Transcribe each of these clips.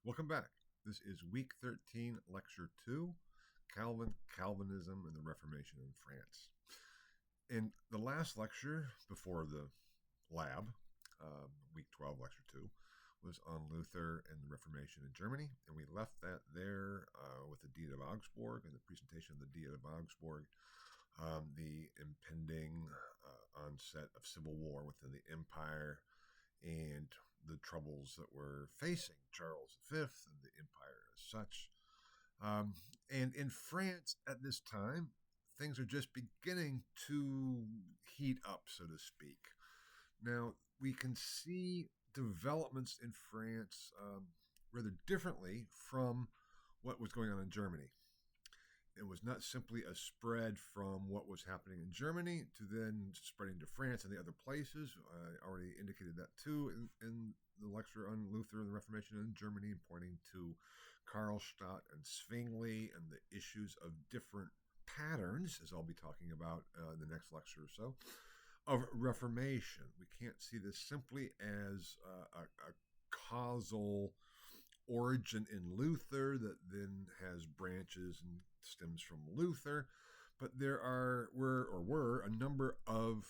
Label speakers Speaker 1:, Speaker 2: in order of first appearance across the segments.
Speaker 1: Welcome back. This is week 13, lecture 2, Calvin, Calvinism, and the Reformation in France. In the last lecture before the lab, week 12, lecture 2, was on Luther and the Reformation in Germany, and we left that there with the Diet of Augsburg and the presentation of the Diet of Augsburg, the impending onset of civil war within the empire, and the troubles that were facing Charles V and the empire as such. And in France at this time, things are just beginning to heat up, so to speak. Now, we can see developments in France rather differently from what was going on in Germany. It was not simply a spread from what was happening in Germany to then spreading to France and the other places. I already indicated that too in the lecture on Luther and the Reformation in Germany, pointing to Karlstadt and Zwingli and the issues of different patterns, as I'll be talking about in the next lecture or so, of Reformation. We can't see this simply as a causal origin in Luther that then has branches and stems from Luther, but there were a number of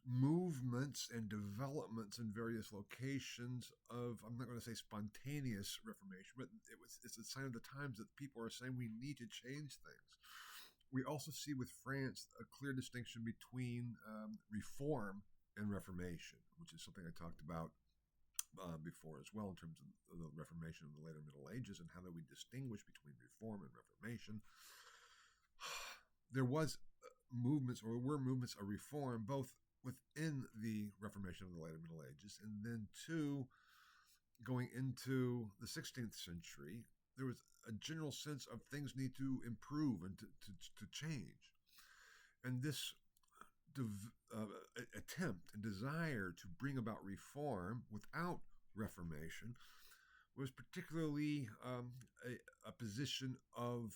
Speaker 1: movements and developments in various locations of, I'm not going to say spontaneous reformation, but it's a sign of the times that people are saying we need to change things. We also see with France a clear distinction between reform and reformation, which is something I talked about before as well, in terms of the Reformation of the later Middle Ages and how do we distinguish between reform and reformation. There were movements of reform both within the Reformation of the later Middle Ages, and then too, going into the 16th century, there was a general sense of things need to improve and to change. And this attempt and desire to bring about reform without reformation was particularly a position of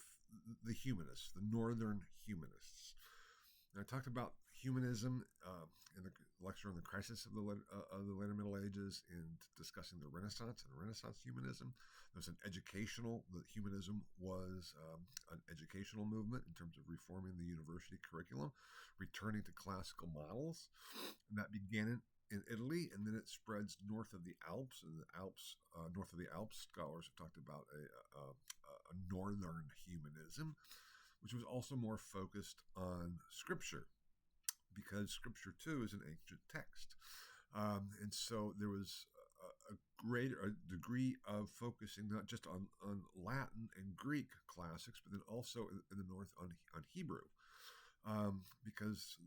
Speaker 1: the humanists, the northern humanists. And I talked about humanism in the lecture on the crisis of the later Middle Ages in discussing the Renaissance and Renaissance humanism. There's the humanism was an educational movement in terms of reforming the university curriculum, returning to classical models. And that began in Italy, and then it spreads north of the Alps. And north of the Alps, scholars have talked about a northern humanism, which was also more focused on Scripture, because Scripture too is an ancient text, and so there was a degree of focusing not just on Latin and Greek classics, but then also in the north on Hebrew, because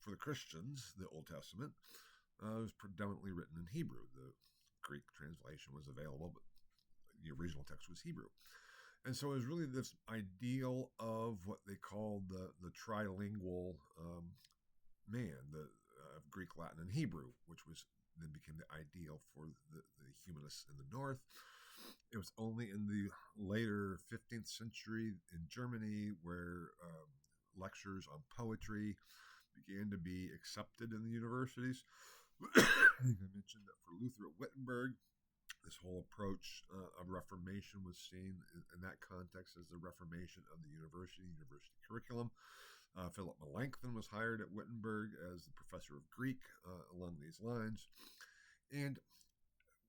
Speaker 1: for the Christians, the Old Testament was predominantly written in Hebrew. The Greek translation was available, but the original text was Hebrew. And so it was really this ideal of what they called the trilingual man, of Greek, Latin, and Hebrew, which was then became the ideal for the humanists in the North. It was only in the later 15th century in Germany where lectures on poetry began to be accepted in the universities. I think I mentioned that for Luther at Wittenberg, this whole approach of Reformation was seen in that context as the Reformation of the university curriculum. Philip Melanchthon was hired at Wittenberg as the professor of Greek along these lines. And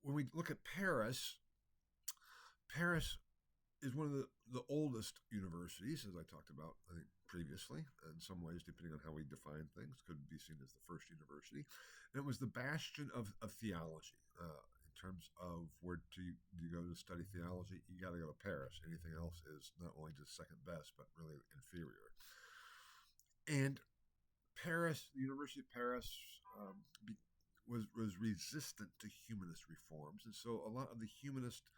Speaker 1: when we look at Paris is one of the oldest universities, as I talked about, I think, previously. In some ways, depending on how we define things, could be seen as the first university. And it was the bastion of theology. In terms of where do you go to study theology, you got to go to Paris. Anything else is not only just second best, but really inferior. And Paris, the University of Paris, was resistant to humanist reforms, and so a lot of the humanist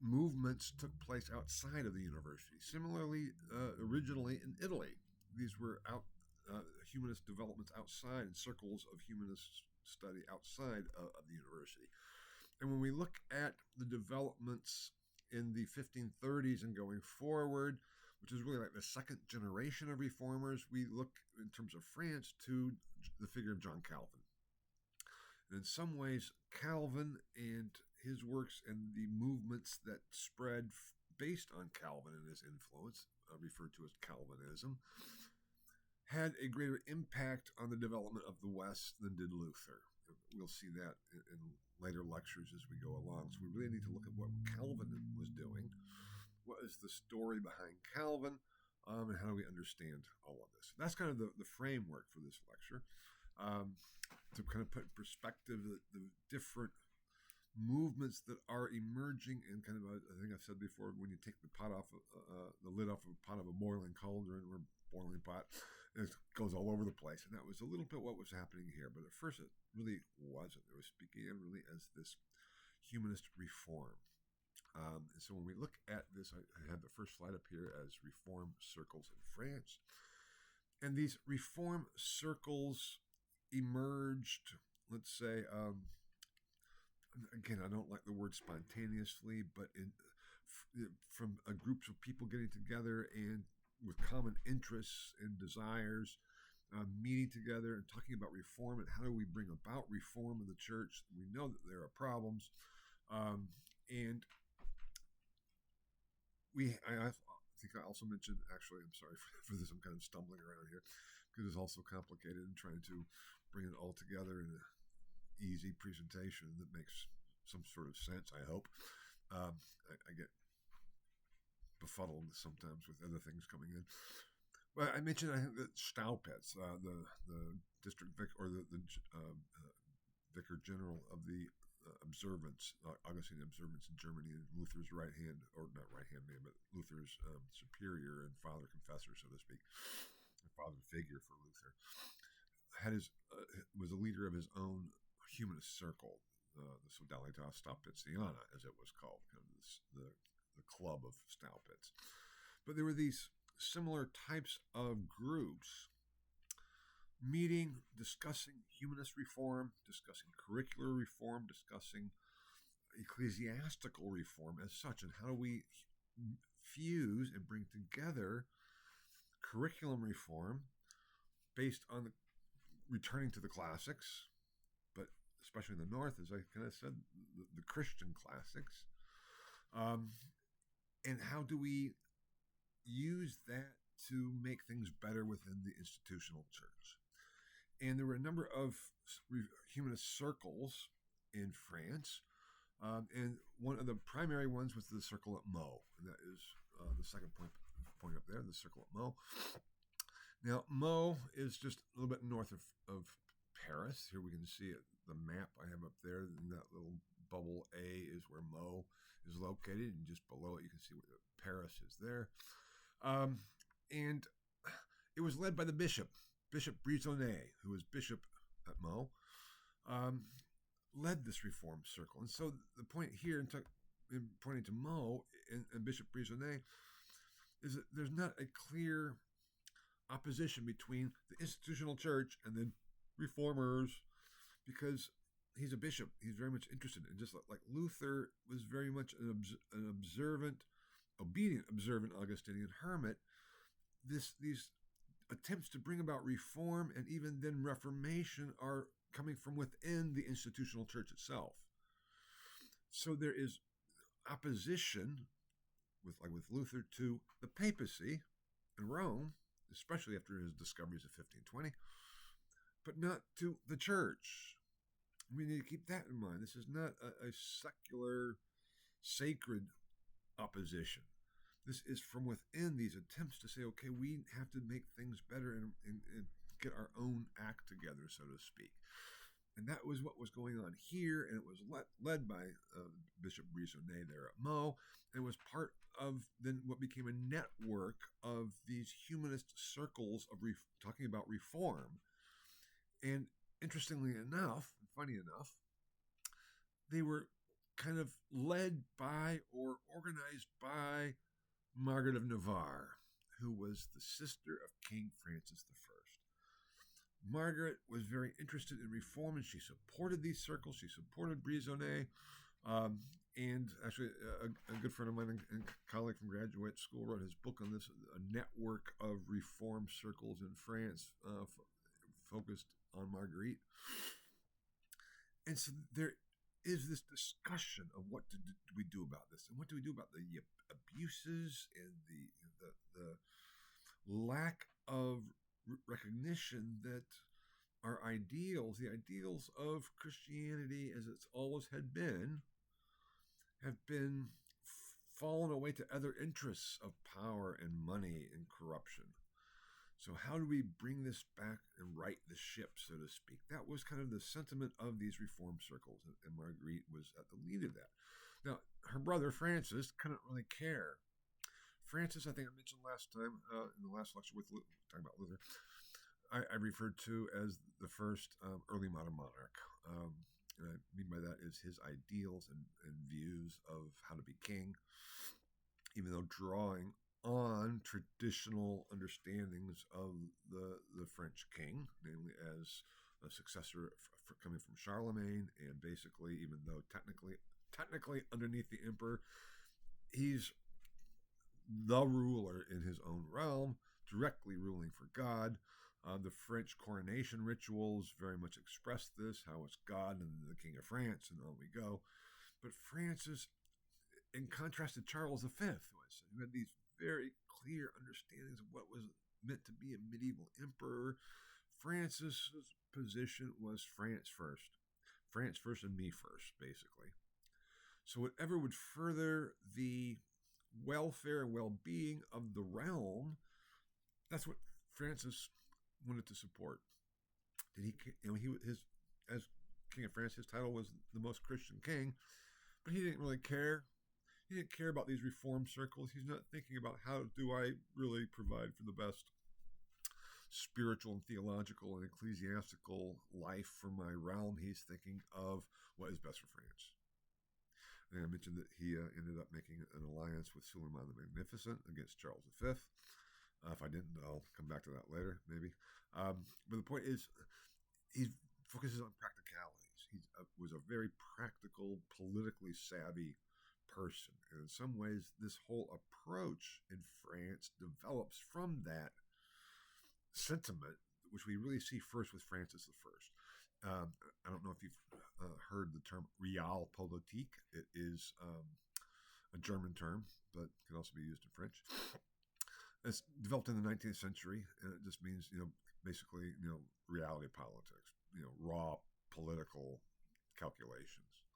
Speaker 1: movements took place outside of the university. Similarly, originally in Italy, these were humanist developments outside, in circles of humanist study outside of the university. And when we look at the developments in the 1530s and going forward, which is really like the second generation of reformers, we look in terms of France to the figure of John Calvin. And in some ways, Calvin and his works and the movements that spread based on Calvin and his influence, referred to as Calvinism, had a greater impact on the development of the West than did Luther. We'll see that in later lectures as we go along. So we really need to look at what Calvin was doing. What is the story behind Calvin? And how do we understand all of this? That's kind of the framework for this lecture, to kind of put in perspective the different movements that are emerging in kind of I think I've said before, when you take the pot off, the lid off of a pot of a boiling cauldron or boiling pot, it goes all over the place. And that was a little bit what was happening here. But at first it really wasn't. It was began really as this humanist reform. And so when we look at this, I have the first slide up here as reform circles in France. And these reform circles emerged, let's say, again, I don't like the word spontaneously, but from a group of people getting together and with common interests and desires, meeting together and talking about reform and how do we bring about reform in the church. We know that there are problems, and I think I also mentioned, actually, I'm sorry for this, I'm kind of stumbling around here because it's also complicated and trying to bring it all together in an easy presentation that makes some sort of sense, I hope. I get befuddled sometimes with other things coming in. Well, I mentioned, I think, that Staupitz, the district vicar, or the vicar general of the observance, Augustine observance in Germany, and Luther's right hand, or not right hand man, but Luther's superior and father confessor, so to speak, a father figure for Luther, was a leader of his own humanist circle, the Sodalitas Staupitziana, as it was called, kind of the club of Staupitz. But there were these similar types of groups meeting, discussing humanist reform, discussing curricular reform, discussing ecclesiastical reform as such, and how do we fuse and bring together curriculum reform based on returning to the classics, but especially in the North, as I kind of said, the Christian classics, and how do we use that to make things better within the institutional church. And there were a number of humanist circles in France, and one of the primary ones was the Circle at Meaux, and that is the second point up there, the Circle at Meaux. Now, Meaux is just a little bit north of Paris. Here we can see it, the map I have up there, and that little bubble A is where Meaux is located, and just below it you can see where Paris is there. And it was led by the Bishop Briçonnet, who was bishop at Meaux, led this reform circle. And so the point here, in pointing to Meaux and Bishop Briçonnet, is that there's not a clear opposition between the institutional church and the reformers, because he's a bishop. He's very much interested in, just like Luther was very much an obedient, observant Augustinian hermit. These attempts to bring about reform and even then reformation are coming from within the institutional church itself. So there is opposition with Luther to the papacy in Rome, especially after his discoveries of 1520, but not to the church. We need to keep that in mind. This is not a secular, sacred opposition. This is from within, these attempts to say, okay, we have to make things better and get our own act together, so to speak. And that was what was going on here, and it was led by Bishop Briçonnet there at Meaux, and was part of then what became a network of these humanist circles of talking about reform. And interestingly enough, funny enough, they were kind of led by or organized by Margaret of Navarre, who was the sister of King Francis I. Margaret was very interested in reform, and she supported these circles. She supported Briçonnet, and actually a good friend of mine and colleague from graduate school wrote his book on this, a network of reform circles in France focused on Marguerite. And so there is this discussion of what do we do about this, and what do we do about the abuses and the lack of recognition that our ideals, the ideals of Christianity as it's always had been, have been fallen away to other interests of power and money and corruption. So, how do we bring this back and right the ship, so to speak? That was kind of the sentiment of these reform circles, and Marguerite was at the lead of that. Now, her brother Francis couldn't really care. Francis, I think I mentioned last time in the last lecture with talking about Luther, I referred to as the first early modern monarch. And I mean by that is his ideals and views of how to be king, even though drawing on traditional understandings of the French king, namely as a successor coming from Charlemagne, and basically, even though technically underneath the emperor, he's the ruler in his own realm, directly ruling for God. The French coronation rituals very much express this, how it's God and the King of France, and on we go. But Francis, in contrast to Charles V, who had these very clear understandings of what was meant to be a medieval emperor, Francis's position was France first. France first and me first, basically. So whatever would further the welfare and well-being of the realm, that's what Francis wanted to support. Did he? As King of France, his title was the most Christian king, but he didn't really care. He didn't care about these reform circles. He's not thinking about how do I really provide for the best spiritual and theological and ecclesiastical life for my realm. He's thinking of what is best for France. And I mentioned that he ended up making an alliance with Suleiman the Magnificent against Charles V. If I didn't, I'll come back to that later, maybe. But the point is, he focuses on practicalities. He was a very practical, politically savvy person. And in some ways, this whole approach in France develops from that sentiment, which we really see first with Francis I. I don't know if you've heard the term realpolitik. It is a German term, but can also be used in French. It's developed in the 19th century, and it just means, basically, reality politics, raw political calculations.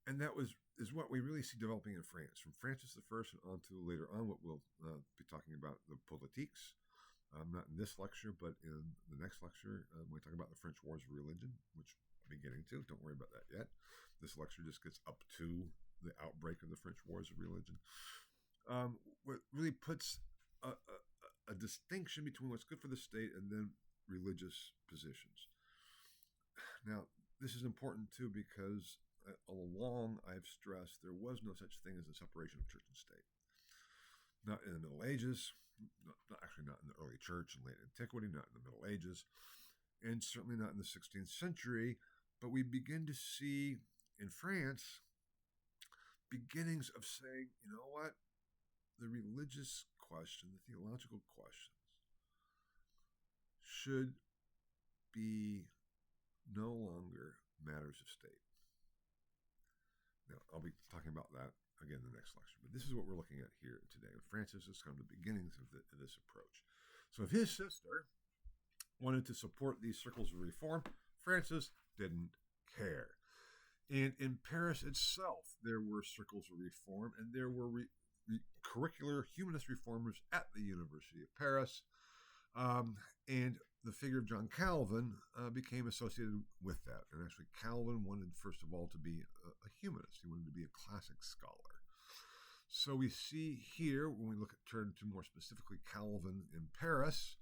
Speaker 1: And that is what we really see developing in France, from Francis I and on to later on what we'll be talking about, the politiques. Not in this lecture, but in the next lecture, we talk about the French Wars of Religion, which I'll be getting to. Don't worry about that yet. This lecture just gets up to the outbreak of the French Wars of Religion. What really puts a distinction between what's good for the state and then religious positions. Now, this is important too because all along I've stressed there was no such thing as a separation of church and state. Not in the Middle Ages, actually not in the early church and late antiquity, not in the Middle Ages, and certainly not in the 16th century. But we begin to see in France beginnings of saying, you know what? The religious question, the theological questions, should be no longer matters of state. Now, I'll be talking about that again in the next lecture, but this is what we're looking at here today. Francis is kind of the beginnings of this approach. So if his sister wanted to support these circles of reform, Francis didn't care. And in Paris itself, there were circles of reform, and there were curricular humanist reformers at the University of Paris. And the figure of John Calvin became associated with that. And actually, Calvin wanted, first of all, to be a humanist. He wanted to be a classic scholar. So we see here, when we turn to more specifically Calvin in Paris,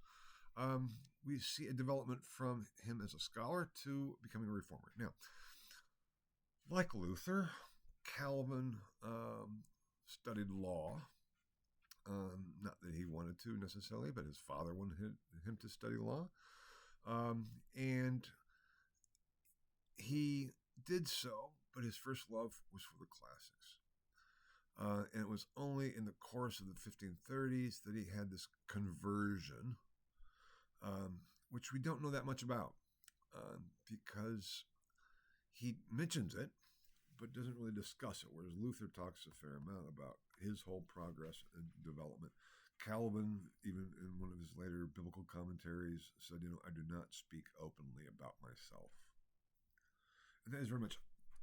Speaker 1: we see a development from him as a scholar to becoming a reformer. Now, like Luther, Calvin studied law. Not that he wanted to necessarily, but his father wanted him to study law. And he did so, but his first love was for the classics. And it was only in the course of the 1530s that he had this conversion, which we don't know that much about, because he mentions it, but doesn't really discuss it, whereas Luther talks a fair amount about his whole progress and development. Calvin, even in one of his later biblical commentaries, said, I do not speak openly about myself. And that is very much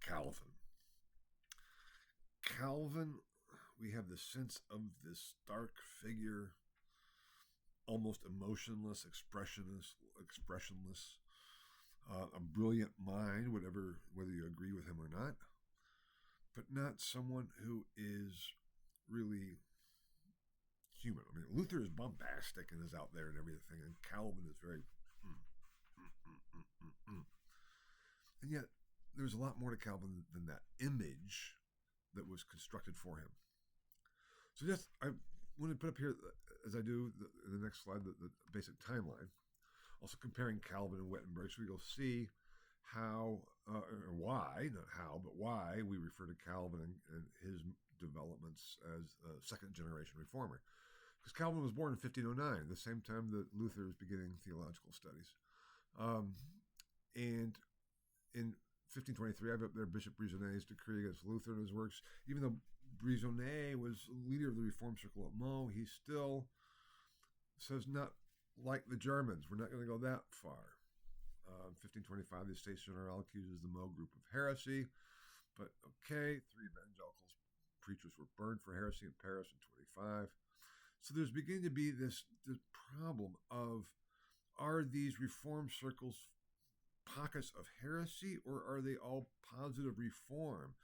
Speaker 1: Calvin. Calvin, we have the sense of this stark figure, almost emotionless, expressionless, a brilliant mind, whether you agree with him or not, but not someone who is really human. I mean, Luther is bombastic and is out there and everything, and Calvin is very. And yet, there's a lot more to Calvin than that image that was constructed for him. So, just I want to put up here, as I do in the next slide, the basic timeline. Also comparing Calvin and Wittenberg, so you'll see how, or why, not how, but why we refer to Calvin and his developments as a second generation reformer. Because Calvin was born in 1509, the same time that Luther is beginning theological studies. And in 1523, I have up there Bishop Briçonnet's decree against Luther and his works. Even though Briçonnet was leader of the Reform Circle at Meaux, he still says, not like the Germans, we're not going to go that far. 1525, the Estates General accuses the Meaux group of heresy. But okay, 3 evangelical preachers were burned for heresy in Paris in 25. So there's beginning to be this problem of, are these reform circles pockets of heresy, or are they all positive reform?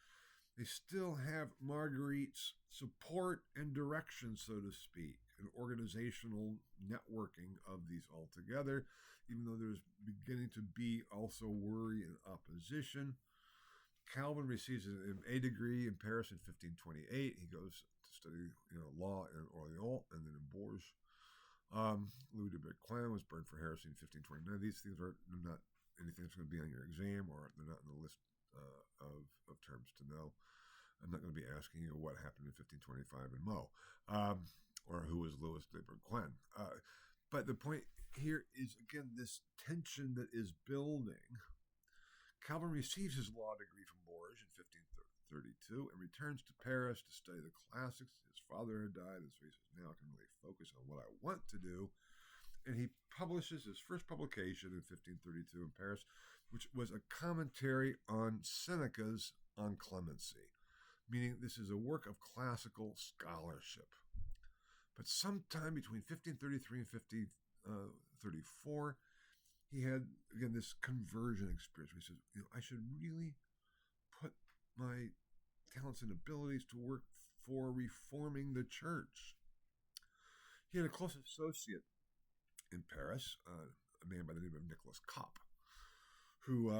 Speaker 1: They still have Marguerite's support and direction, so to speak, an organizational networking of these all together, even though there's beginning to be also worry and opposition. Calvin receives an MA degree in Paris in 1528. He goes to study law in Orléans and then in Bourges. Louis de Berquin was burned for heresy in 1529. These things are not anything that's going to be on your exam, or they're not in the list of terms to know. I'm not going to be asking you what happened in 1525 in Meaux, or who was Louis de Berquin. But the point here is, again, this tension that is building. Calvin receives his law degree from Bourges in 1532 and returns to Paris to study the classics. His father had died, and so he says, now I can really focus on what I want to do. And he publishes his first publication in 1532 in Paris, which was a commentary on Seneca's On Clemency, meaning this is a work of classical scholarship. But sometime between 1533 and 1534, he had, again, this conversion experience where he says, I should really put my talents and abilities to work for reforming the church. He had a close associate in Paris, a man by the name of Nicholas Cop, who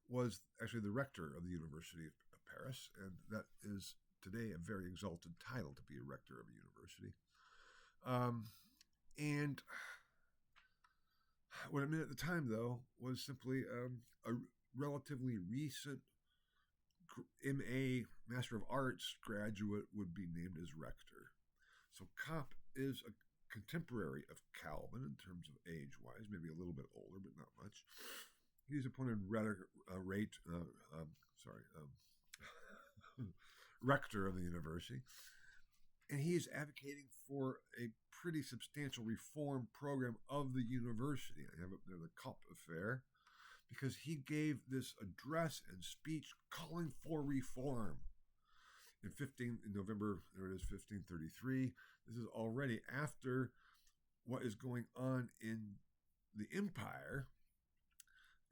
Speaker 1: was actually the rector of the University of Paris, and that is today a very exalted title to be a rector of a university. And what it meant at the time, though, was simply a relatively recent MA, Master of Arts graduate would be named as rector. So Cop is a contemporary of Calvin in terms of age-wise, maybe a little bit older, but not much. He's appointed rector of the university, and he is advocating for a pretty substantial reform program of the university. I have up there the Cop Affair, because he gave this address and speech calling for reform. In November, there it is, 1533. This is already after what is going on in the empire.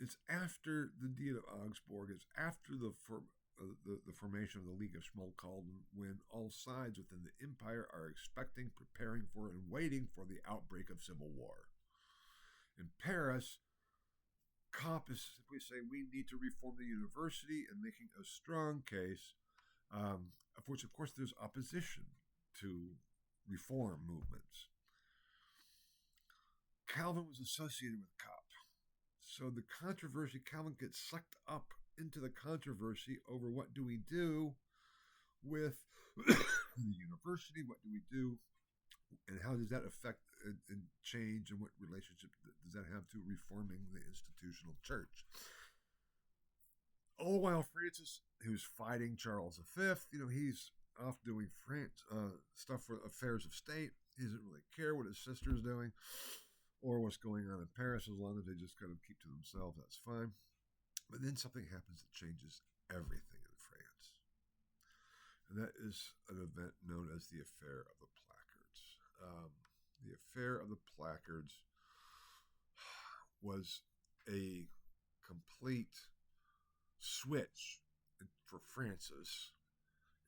Speaker 1: It's after the Diet of Augsburg. It's after the formation of the League of Schmalkalden, when all sides within the empire are expecting, preparing for, and waiting for the outbreak of civil war. In Paris, Cop is simply saying we need to reform the university and making a strong case, of which, of course, there's opposition to reform movements. Calvin was associated with Cop. So the controversy, Calvin gets sucked up into the controversy over what do we do with the university, what do we do, and how does that affect and change, and what relationship does that have to reforming the institutional church? All the while, Francis, who's fighting Charles V, he's off doing stuff for affairs of state. He doesn't really care what his sister's doing or what's going on in Paris, as long as they just kind of keep to themselves. That's fine. But then something happens that changes everything in France. And that is an event known as the Affair of the Placards. The Affair of the Placards was a complete switch for Francis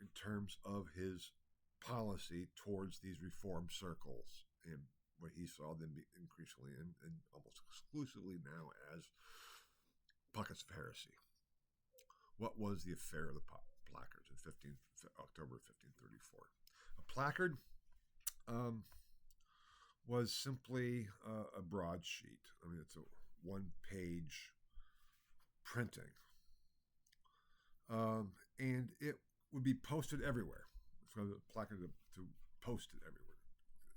Speaker 1: in terms of his policy towards these reform circles and what he saw them be increasingly and almost exclusively now as pockets of heresy. What was the Affair of the Placards in October 1534? A placard was simply a broadsheet. I mean, it's a one-page printing. And it would be posted everywhere. So the placard to post it everywhere,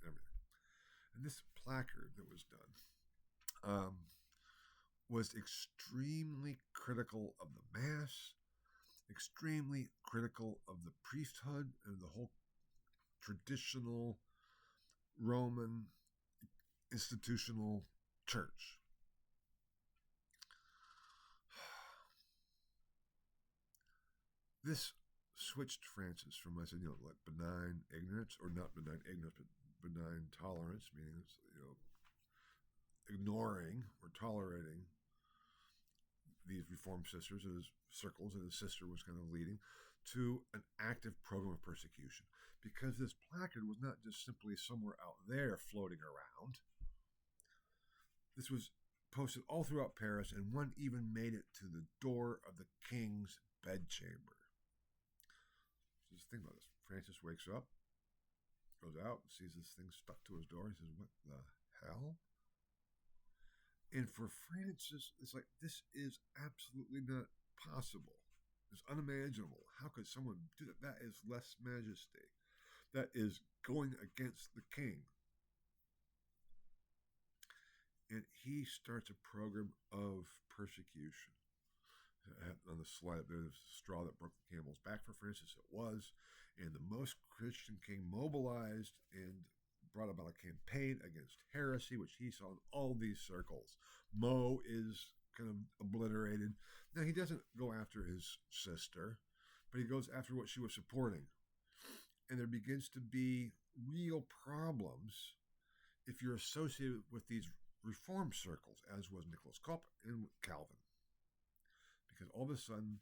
Speaker 1: everything. And this placard that was done was extremely critical of the Mass, extremely critical of the priesthood and the whole traditional Roman institutional church. This switched Francis from, I said, like benign ignorance, or not benign ignorance, but benign tolerance, meaning, ignoring or tolerating these Reformed sisters and his circles that his sister was kind of leading, to an active program of persecution. Because this placard was not just simply somewhere out there floating around. This was posted all throughout Paris, and one even made it to the door of the king's bedchamber. So just think about this. Francis wakes up, goes out, sees this thing stuck to his door. He says, "What the hell?" And for Francis, it's like, this is absolutely not possible. It's unimaginable. How could someone do that? That is lèse majesté. That is going against the king. And he starts a program of persecution. On the slide, there's the straw that broke the camel's back for Francis. It was. And the most Christian king mobilized and brought about a campaign against heresy, which he saw in all these circles. Meaux is kind of obliterated. Now, he doesn't go after his sister, but he goes after what she was supporting. And there begins to be real problems if you're associated with these reform circles, as was Nicholas Cop and Calvin. Because all of a sudden,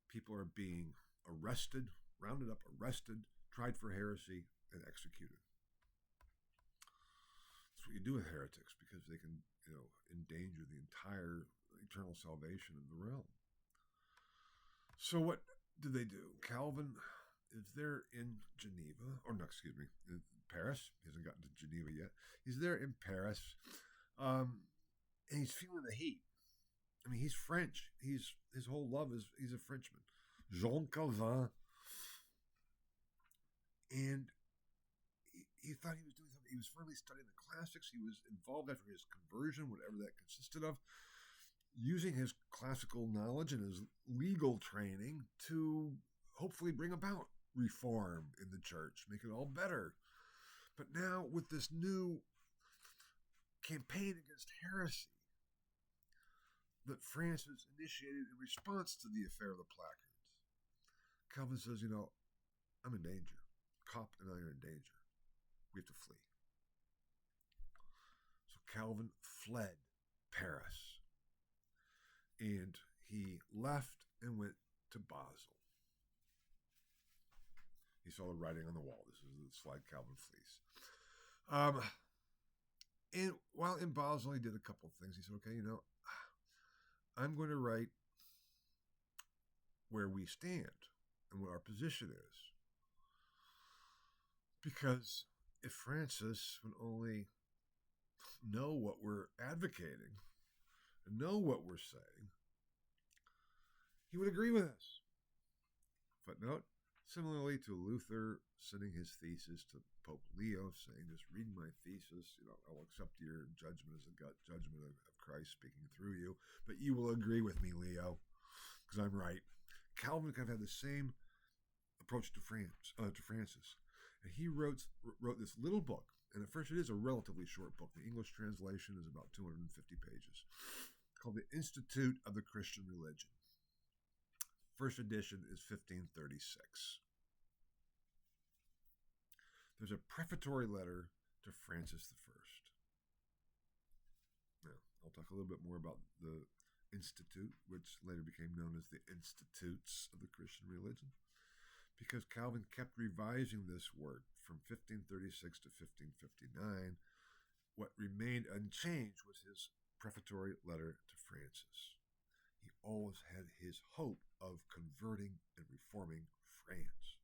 Speaker 1: people are being arrested, rounded up, arrested, tried for heresy, and executed. That's what you do with heretics, because they can, endanger the entire eternal salvation of the realm. So what do they do? Calvin is there in Geneva, in Paris. He hasn't gotten to Geneva yet. He's there in Paris, and he's feeling the heat. I mean, he's French. His whole love is, he's a Frenchman. Jean Calvin. And he thought he was doing something. He was firmly studying the classics. He was involved after his conversion, whatever that consisted of, using his classical knowledge and his legal training to hopefully bring about reform in the church, make it all better. But now with this new campaign against heresy that Francis initiated in response to the Affair of the Placards, Calvin says, I'm in danger. Cop and I are in danger. We have to flee. So Calvin fled Paris. And he left and went to Basel. He saw the writing on the wall. This is the slide Calvin flees. And while in Basel, he did a couple of things. He said, okay, I'm going to write where we stand and what our position is. Because if Francis would only know what we're advocating and know what we're saying, he would agree with us. Footnote, similarly to Luther sending his thesis to Pope Leo, saying, just read my thesis, I'll accept your judgment as a judgment of Christ speaking through you, but you will agree with me, Leo. because I'm right. Calvin kind of had the same approach to Francis, and he wrote this little book. And at first, it is a relatively short book. The English translation is about 250 pages, called The Institute of the Christian Religion. First edition is 1536. There's a prefatory letter to Francis I. Now, I'll talk a little bit more about the Institute, which later became known as the Institutes of the Christian Religion, because Calvin kept revising this work from 1536 to 1559. What remained unchanged was his prefatory letter to Francis. He always had his hope of converting and reforming France.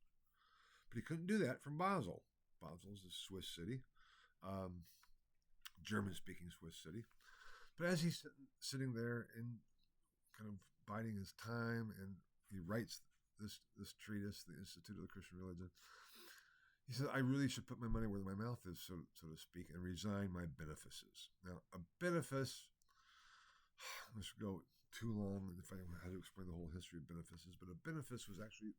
Speaker 1: But he couldn't do that from Basel. Basel is a Swiss city, German-speaking Swiss city. But as he's sitting there and kind of biding his time, and he writes this treatise, The Institute of the Christian Religion, he says, I really should put my money where my mouth is, so to speak, and resign my benefices. Now, a benefice, let's go too long if I had to explain the whole history of benefices, but a benefice was actually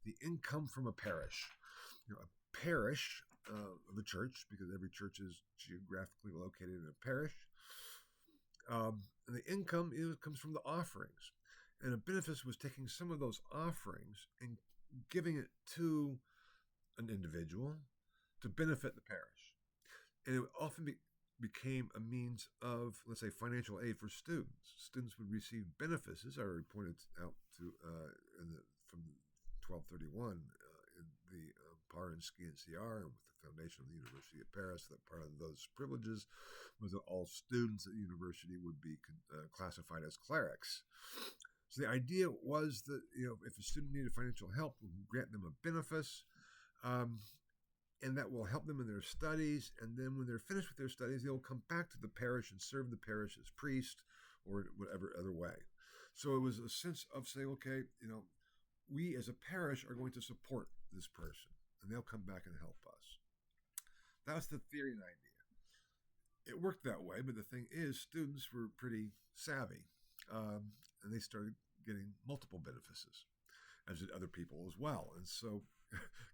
Speaker 1: the income from a parish. A parish of a church, because every church is geographically located in a parish. And the income comes from the offerings. And a benefice was taking some of those offerings and giving it to an individual to benefit the parish. And it often became a means of, let's say, financial aid for students. Students would receive benefices. I already pointed out from 1231 in the Par-in-Ski and CR, and with the foundation of the University of Paris, that part of those privileges was that all students at the university would be classified as clerics. So the idea was that if a student needed financial help, we would grant them a benefice, and that will help them in their studies. And then when they're finished with their studies, they'll come back to the parish and serve the parish as priest or whatever other way. So it was a sense of saying, okay, we as a parish are going to support this person, and they'll come back and help us. That was the theory and idea. It worked that way, but the thing is, students were pretty savvy, and they started getting multiple benefices, as did other people as well. And so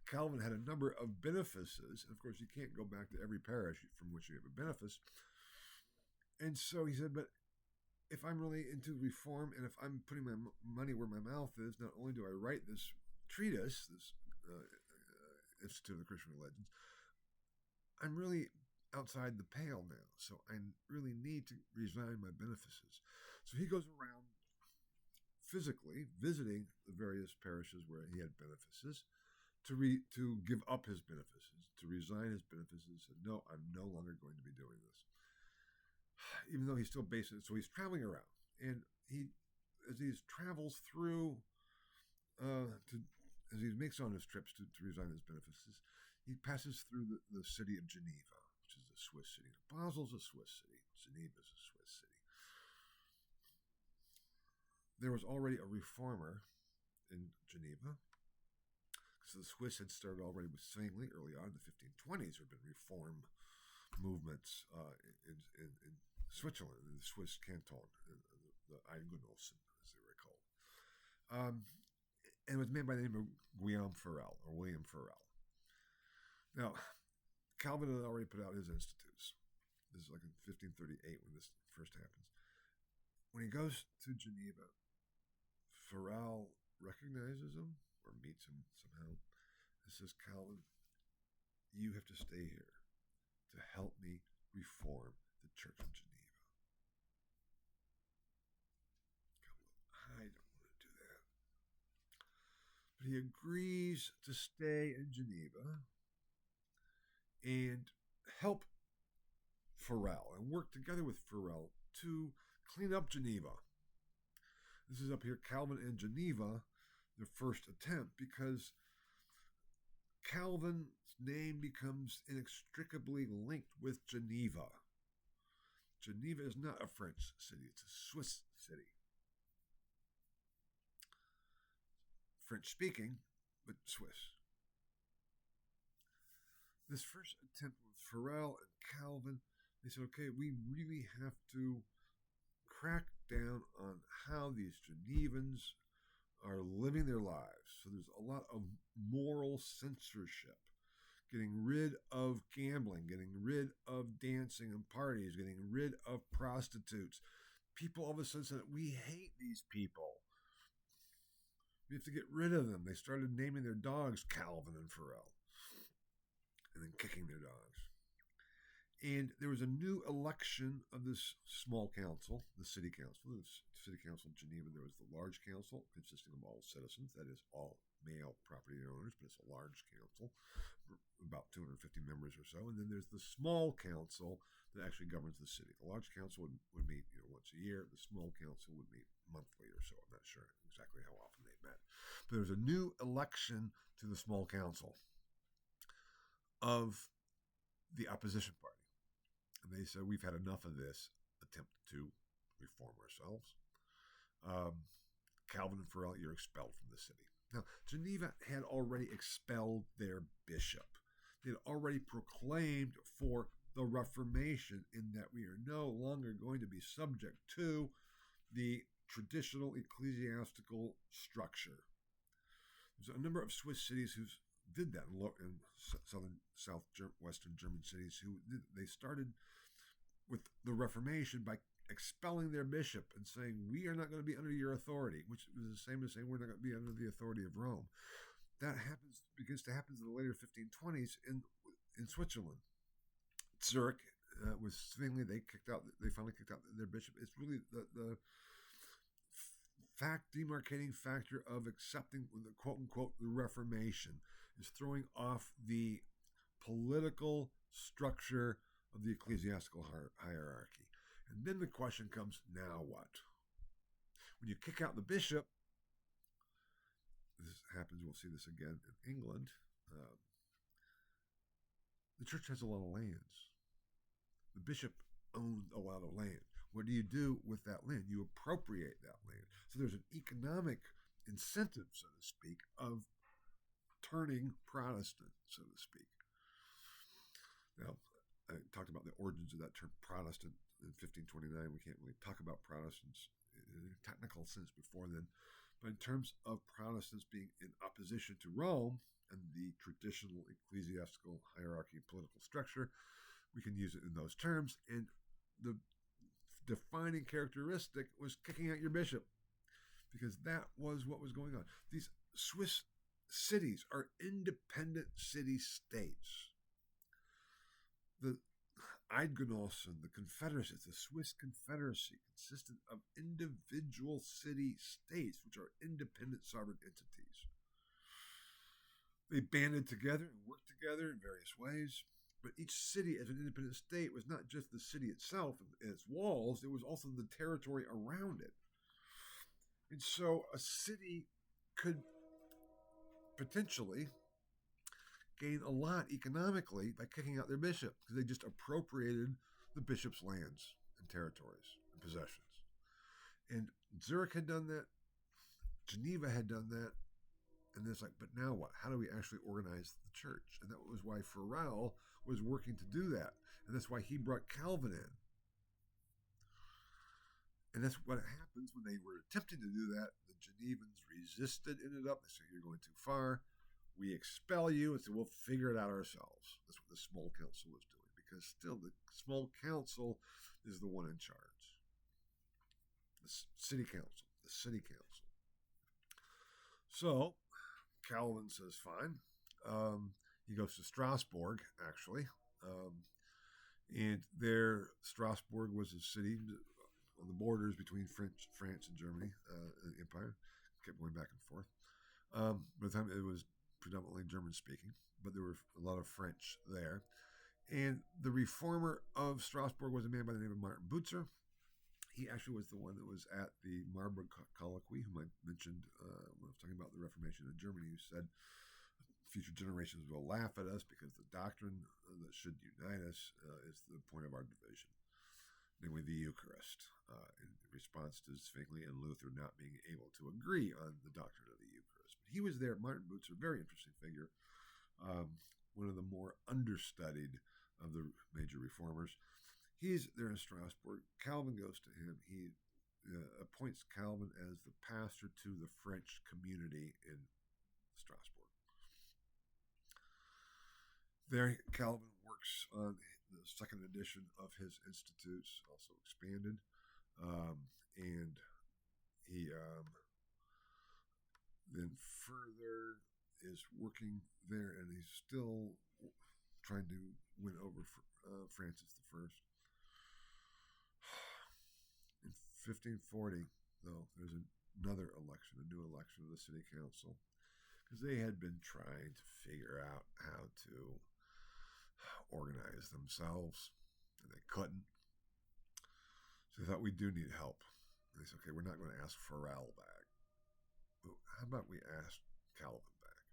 Speaker 1: Calvin had a number of benefices. And of course, you can't go back to every parish from which you have a benefice. And so he said, but if I'm really into reform, and if I'm putting my money where my mouth is, not only do I write this treatise, this Institute of the Christian Religions, I'm really outside the pale now. So I really need to resign my benefices. So he goes around physically visiting the various parishes where he had benefices to give up his benefices, to resign his benefices, and no, I'm no longer going to be doing this. Even though he's still based in, so he's traveling around, and as he travels through, as he makes on his trips to resign his benefices, he passes through the city of Geneva, which is a Swiss city. Basel's a Swiss city. Geneva is a Swiss city. There was already a reformer in Geneva, because the Swiss had started already with Zwingli early on in the 1520s. There had been reform movements in Switzerland, in the Swiss canton, the Eingenossen, as they were called. And it was made by the name of Guillaume Farel, or William Farel. Now, Calvin had already put out his institutes. This is like in 1538 when this first happens. When he goes to Geneva, Farel recognizes him or meets him somehow and says, Calvin, you have to stay here to help me reform the Church of Geneva. I don't want to do that. But he agrees to stay in Geneva and help Farel and work together with Farel to clean up Geneva. This is up here, Calvin and Geneva, the first attempt, because Calvin's name becomes inextricably linked with Geneva. Geneva is not a French city, it's a Swiss city. French speaking, but Swiss. This first attempt with Farel and Calvin, they said, okay, we really have to crack down on how these Genevans are living their lives. So there's a lot of moral censorship, getting rid of gambling, getting rid of dancing and parties, getting rid of prostitutes. People all of a sudden said, we hate these people. We have to get rid of them. They started naming their dogs Calvin and Pharrell and then kicking their dogs. And there was a new election of this small council, the city council. The city council in Geneva, there was the large council consisting of all citizens, that is, all male property owners, but it's a large council, about 250 members or so. And then there's the small council that actually governs the city. The large council would meet once a year. The small council would meet monthly or so. I'm not sure exactly how often they met. But there was a new election to the small council of the opposition party. And they said, we've had enough of this attempt to reform ourselves. Calvin and Pharrell, you're expelled from the city. Now, Geneva had already expelled their bishop. They had already proclaimed for the Reformation in that we are no longer going to be subject to the traditional ecclesiastical structure. There's a number of Swiss cities who did that in western German cities they started with the Reformation by expelling their bishop and saying, we are not going to be under your authority, which is the same as saying we're not going to be under the authority of Rome. That begins to happen in the later 1520s in Switzerland. Zurich was finally they finally kicked out their bishop. It's really the demarcating factor of accepting the quote unquote the Reformation is throwing off the political structure of the ecclesiastical hierarchy. And then the question comes, now what? When you kick out the bishop, this happens, we'll see this again in England, the church has a lot of lands. The bishop owned a lot of land. What do you do with that land? You appropriate that land. So there's an economic incentive, so to speak, of turning Protestant, so to speak. Now, I talked about the origins of that term Protestant in 1529. We can't really talk about Protestants in a technical sense before then. But in terms of Protestants being in opposition to Rome and the traditional ecclesiastical hierarchy and political structure, we can use it in those terms. And the defining characteristic was kicking out your bishop, because that was what was going on. These Swiss cities are independent city-states. The Eidgenossen, the Confederacy, the Swiss Confederacy, consisted of individual city-states, which are independent sovereign entities. They banded together and worked together in various ways, but each city as an independent state was not just the city itself and its walls, it was also the territory around it. And so a city could potentially gain a lot economically by kicking out their bishop, because they just appropriated the bishop's lands and territories and possessions. And Zurich had done that. Geneva had done that. And it's like, but now what? How do we actually organize the church? And that was why Farel was working to do that. And that's why he brought Calvin in. And that's what happens when they were attempting to do that. The Genevans resisted, ended up, they said, you're going too far. We expel you, and so we'll figure it out ourselves. That's what the small council was doing, because still the small council is the one in charge. The city council, the city council. So Calvin says, fine. He goes to Strasbourg, actually. And there, Strasbourg was a city on the borders between France and Germany, the empire. Kept going back and forth. By the time it was predominantly German-speaking, but there were a lot of French there. And the reformer of Strasbourg was a man by the name of Martin Butzer. He actually was the one that was at the Marburg Colloquy, whom I mentioned when I was talking about the Reformation in Germany, who said future generations will laugh at us because the doctrine that should unite us is the point of our division, namely the Eucharist, in response to Zwingli and Luther not being able to agree on the doctrine of the Eucharist. But he was there. Martin Butzer, very interesting figure, one of the more understudied of the major reformers. He's there in Strasbourg. Calvin goes to him. He appoints Calvin as the pastor to the French community in Strasbourg. There, Calvin works on the second edition of his Institutes, also expanded, and he then further is working there, and he's still trying to win over Francis I. In 1540, though, there's another election, a new election of the city council, because they had been trying to figure out how to organize themselves, and they couldn't. So they thought, we do need help. And they said, okay, we're not going to ask Farel back. But how about we ask Calvin back?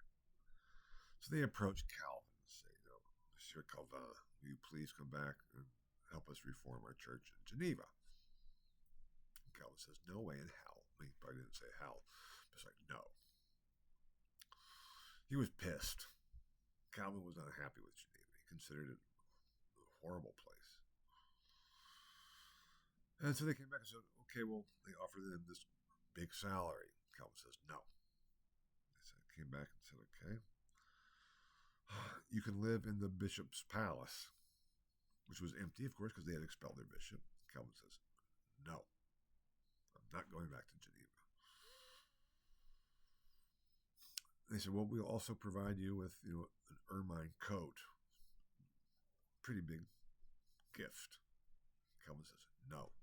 Speaker 1: So they approached Calvin and say, Monsieur Calvin, will you please come back and help us reform our church in Geneva? And Calvin says, no way in hell. He probably didn't say hell. But it's like, no. He was pissed. Calvin was not happy with Geneva. He considered it a horrible place. And so they came back and said, okay, well, they offered them this big salary. Calvin says, no. They came back and said, okay, you can live in the bishop's palace, which was empty, of course, because they had expelled their bishop. Calvin says, no, I'm not going back to Geneva. They said, well, we'll also provide you with, an ermine coat. Pretty big gift. Calvin says, no.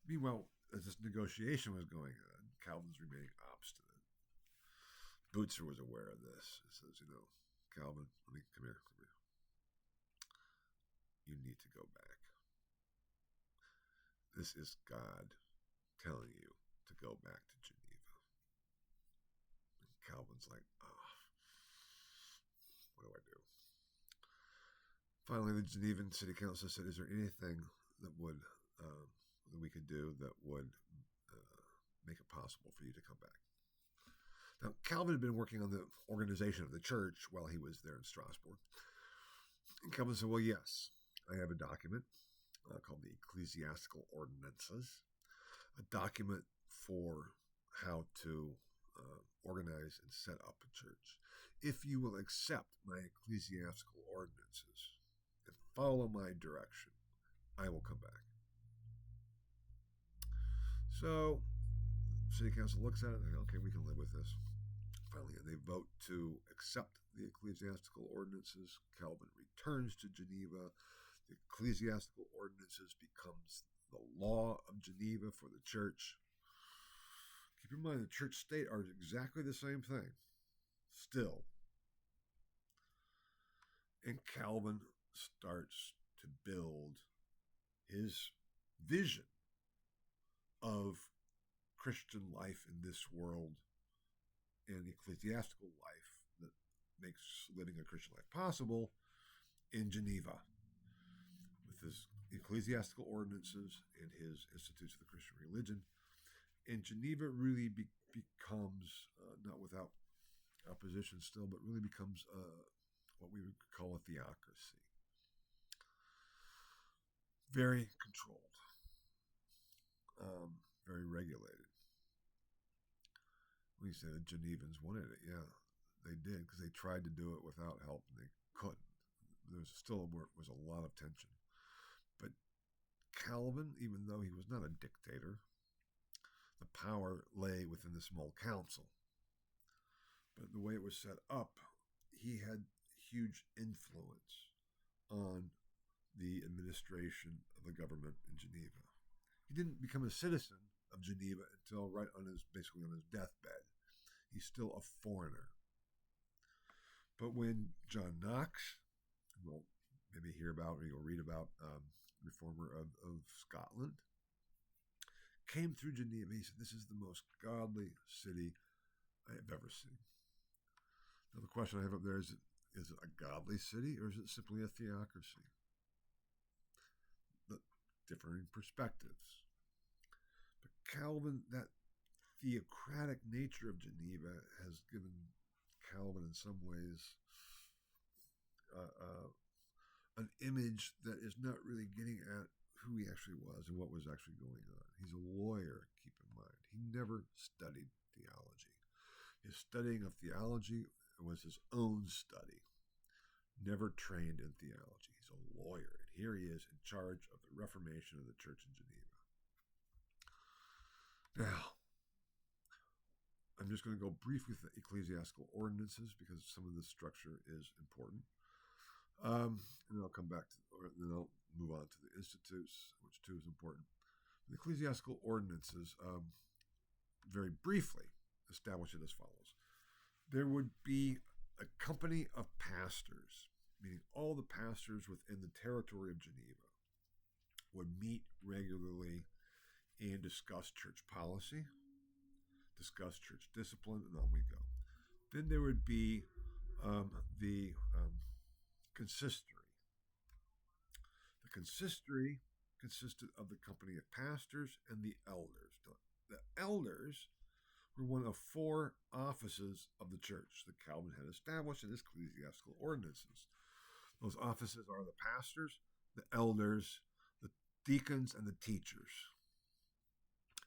Speaker 1: Meanwhile, as this negotiation was going on, Calvin's remaining obstinate. Butzer was aware of this. He says, Calvin, come here. You need to go back. This is God telling you to go back to Geneva. And Calvin's like, what do I do? Finally, the Genevan City Council said, is there anything that would that we could do that would make it possible for you to come back? Now, Calvin had been working on the organization of the church while he was there in Strasbourg. And Calvin said, well, yes, I have a document called the Ecclesiastical Ordinances, a document for how to organize and set up a church. If you will accept my ecclesiastical ordinances and follow my direction, I will come back. So, city council looks at it and, okay, we can live with this. Finally, they vote to accept the ecclesiastical ordinances. Calvin returns to Geneva. The ecclesiastical ordinances becomes the law of Geneva for the church. Keep in mind, the church state are exactly the same thing, still. And Calvin starts to build his vision of Christian life in this world and ecclesiastical life that makes living a Christian life possible in Geneva, with his ecclesiastical ordinances and his Institutes of the Christian Religion. And Geneva really becomes, not without opposition still, but really becomes what we would call a theocracy. Very controlled. Very regulated. We said the Genevans wanted it. Yeah, they did, because they tried to do it without help and they couldn't. There was still was a lot of tension. But Calvin, even though he was not a dictator, the power lay within the small council. But the way it was set up, he had huge influence on the administration of the government in Geneva. He didn't become a citizen of Geneva until basically on his deathbed. He's still a foreigner. But when John Knox, well, maybe hear about or you'll read about, reformer of Scotland, came through Geneva, he said, this is the most godly city I have ever seen. Now the question I have up there is it a godly city or is it simply a theocracy? The differing perspectives. But Calvin, that theocratic nature of Geneva has given Calvin in some ways an image that is not really getting at who he actually was and what was actually going on. He's a lawyer, keep in mind. He never studied theology. His studying of theology was his own study, never trained in theology. He's a lawyer, and here he is in charge of the Reformation of the Church in Geneva. Now, I'm just going to go briefly through the ecclesiastical ordinances because some of this structure is important. And then I'll come back to, or then I'll move on to the institutes, which too is important. The ecclesiastical ordinances, very briefly, establish it as follows. There would be a company of pastors, meaning all the pastors within the territory of Geneva would meet regularly and discuss church policy, discuss church discipline, and on we go. Then there would be the consistory. The consistory consisted of the company of pastors and the elders. The elders were one of four offices of the church that Calvin had established in his ecclesiastical ordinances. Those offices are the pastors, the elders, the deacons, and the teachers.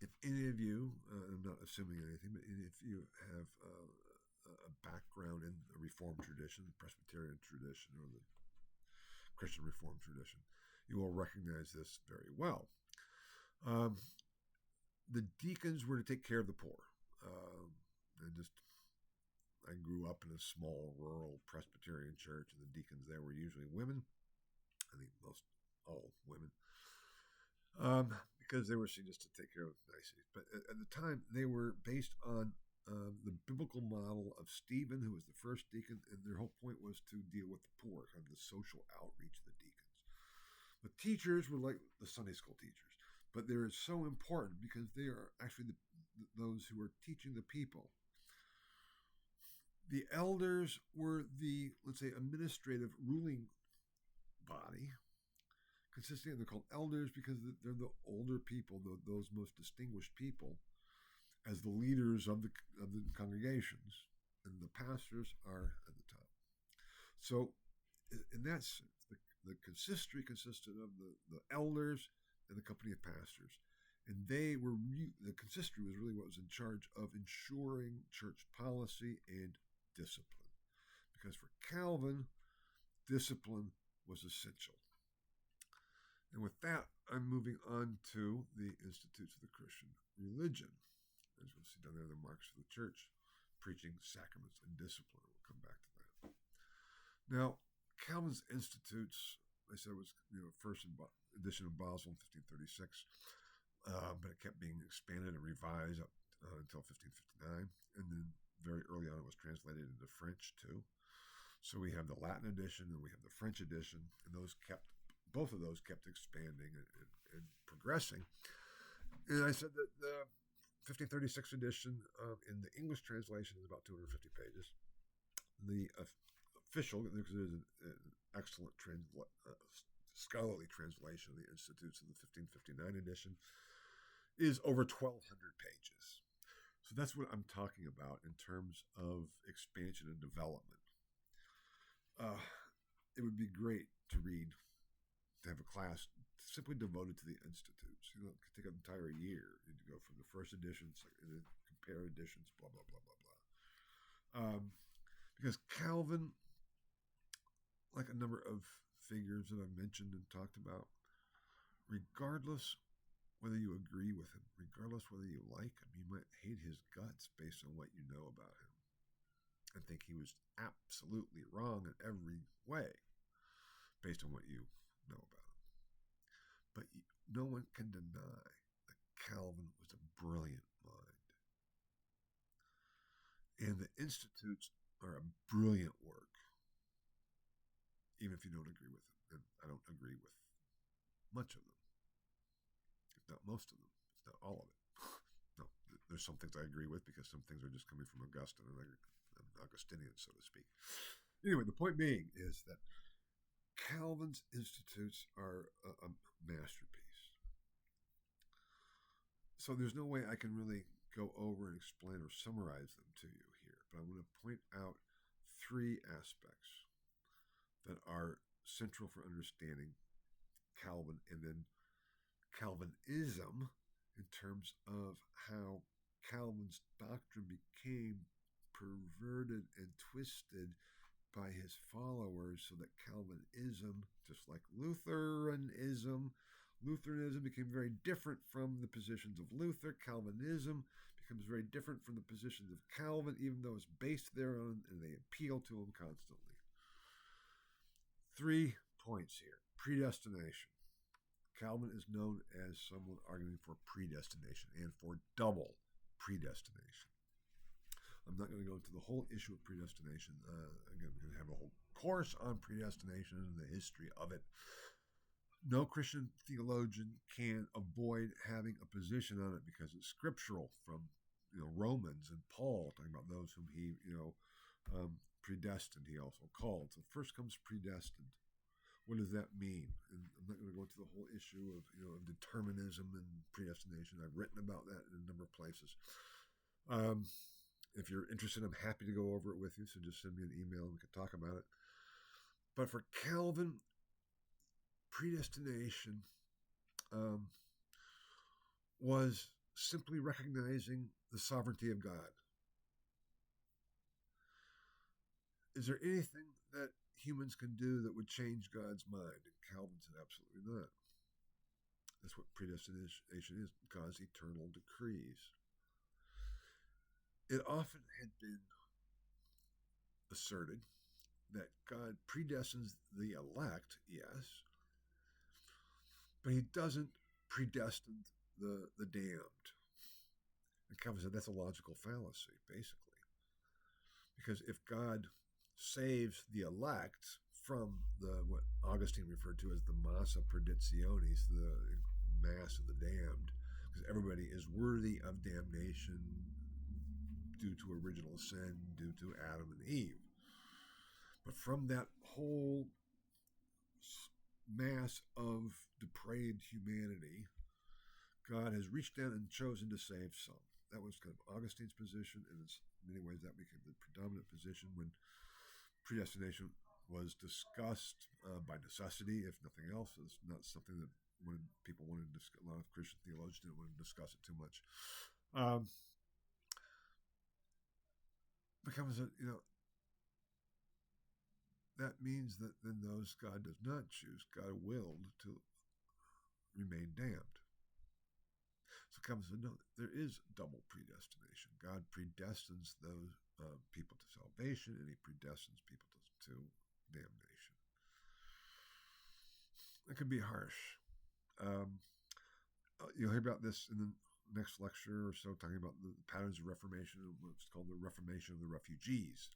Speaker 1: If any of you, I'm not assuming anything, but if you have a background in the Reformed tradition, the Presbyterian tradition, or the Christian Reformed tradition, you will recognize this very well. The deacons were to take care of the poor. I grew up in a small rural Presbyterian church, and the deacons there were usually women. I think most all women. Because they were seen just to take care of niceties. But at the time, they were based on the biblical model of Stephen, who was the first deacon, and their whole point was to deal with the poor, kind of the social outreach of the deacons. The teachers were like the Sunday school teachers, but they're so important because they are actually those who are teaching the people. The elders were the, let's say, administrative ruling body, consisting of, they're called elders because they're the older people, those most distinguished people, as the leaders of the congregations, and the pastors are at the top. So, in that sense, the consistory consisted of the elders and the company of pastors, and they were the consistory was really what was in charge of ensuring church policy and discipline, because for Calvin, discipline was essential. And with that, I'm moving on to the Institutes of the Christian Religion. As we'll see down there, the marks of the church, preaching, sacraments, and discipline. We'll come back to that. Now, Calvin's Institutes, I said, was first edition of Basel in 1536, but it kept being expanded and revised up until 1559. And then very early on, it was translated into French, too. So we have the Latin edition and we have the French edition, and both of those kept expanding and progressing. And I said that the 1536 edition in the English translation is about 250 pages. The official, because it is an excellent scholarly translation of the Institutes of the 1559 edition, is over 1,200 pages. So that's what I'm talking about in terms of expansion and development. It would be great to have a class simply devoted to the institutes. It could take an entire year to go from the first edition, and then compare editions, blah, blah, blah, blah, blah. Because Calvin, like a number of figures that I've mentioned and talked about, regardless whether you agree with him, regardless whether you like him, you might hate his guts based on what you know about him and think he was absolutely wrong in every way based on what you know about him. But no one can deny that Calvin was a brilliant mind. And the Institutes are a brilliant work, even if you don't agree with them. And I don't agree with much of them, if not most of them, if not all of it. No, there's some things I agree with because some things are just coming from Augustine and I'm Augustinian, so to speak. Anyway, the point being is that Calvin's Institutes are a masterpiece. So there's no way I can really go over and explain or summarize them to you here, but I want to point out three aspects that are central for understanding Calvin and then Calvinism in terms of how Calvin's doctrine became perverted and twisted by his followers, so that Calvinism, just like Lutheranism became very different from the positions of Luther. Calvinism becomes very different from the positions of Calvin, even though it's based thereon, and they appeal to him constantly. 3 points here. Predestination. Calvin is known as someone arguing for predestination and for double predestination. I'm not going to go into the whole issue of predestination. Again, we're going to have a whole course on predestination and the history of it. No Christian theologian can avoid having a position on it because it's scriptural from Romans and Paul, talking about those whom he predestined, he also called. So first comes predestined. What does that mean? And I'm not going to go into the whole issue of determinism and predestination. I've written about that in a number of places. If you're interested, I'm happy to go over it with you. So just send me an email and we can talk about it. But for Calvin, predestination was simply recognizing the sovereignty of God. Is there anything that humans can do that would change God's mind? And Calvin said absolutely not. That's what predestination is, God's eternal decrees. It often had been asserted that God predestines the elect, yes, but he doesn't predestine the damned. And Calvin said that's a logical fallacy, basically. Because if God saves the elect from what Augustine referred to as the massa perditionis, the mass of the damned, because everybody is worthy of damnation due to original sin, due to Adam and Eve. But from that whole mass of depraved humanity, God has reached down and chosen to save some. That was kind of Augustine's position, and in many ways that became the predominant position when predestination was discussed by necessity, if nothing else. It's not something that people wanted to discuss. A lot of Christian theologians didn't want to discuss it too much. Becomes that means that then those God does not choose, God willed to remain damned. So it comes to know there is double predestination. God predestines those people to salvation, and he predestines people to damnation. It can be harsh. You'll hear about this in the next lecture or so, talking about the patterns of Reformation, what's called the Reformation of the refugees.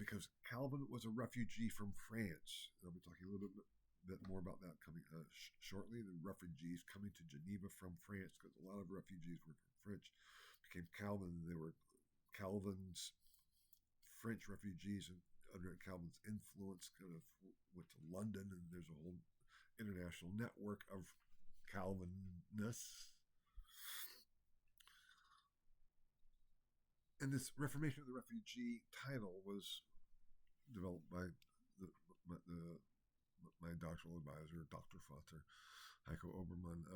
Speaker 1: Because Calvin was a refugee from France. I'll be talking a little bit more about that coming shortly. The refugees coming to Geneva from France, because a lot of refugees were from French, became Calvin. They were Calvin's French refugees, and under Calvin's influence, kind of went to London, and there's a whole international network of Calvinists. And this Reformation of the Refugee title was developed by my doctoral advisor, Dr. Vater, Heiko Oberman,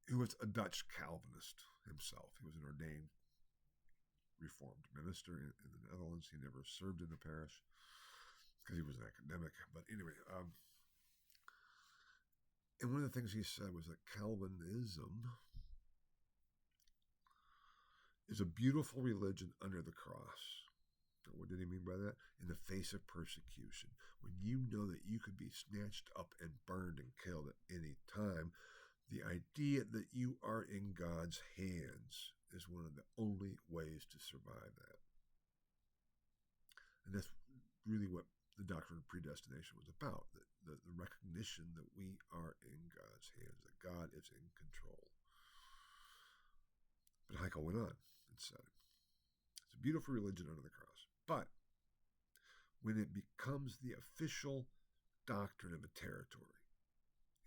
Speaker 1: who was a Dutch Calvinist himself. He was an ordained Reformed minister in the Netherlands. He never served in the parish because he was an academic. But anyway, and one of the things he said was that Calvinism is a beautiful religion under the cross. What did he mean by that? In the face of persecution. When you know that you could be snatched up and burned and killed at any time, the idea that you are in God's hands is one of the only ways to survive that. And that's really what the doctrine of predestination was about, the recognition that we are in God's hands, that God is in control. But Heiko went on and said, it's a beautiful religion under the cross. But when it becomes the official doctrine of a territory,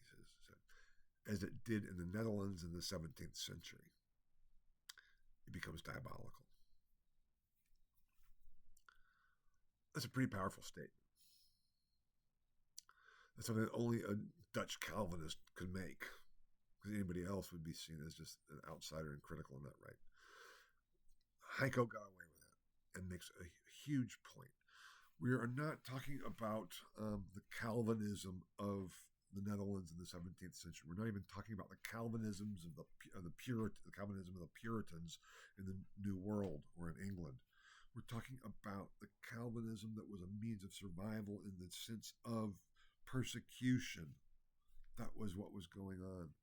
Speaker 1: he said, as it did in the Netherlands in the 17th century, it becomes diabolical. That's a pretty powerful statement. That's something that only a Dutch Calvinist could make, because anybody else would be seen as just an outsider and critical in that right. Heiko got away with that and makes a huge point. We are not talking about the Calvinism of the Netherlands in the 17th century. We're not even talking about the Calvinisms of the Calvinism of the Puritans in the New World or in England. We're talking about the Calvinism that was a means of survival in the sense of persecution. That was what was going on.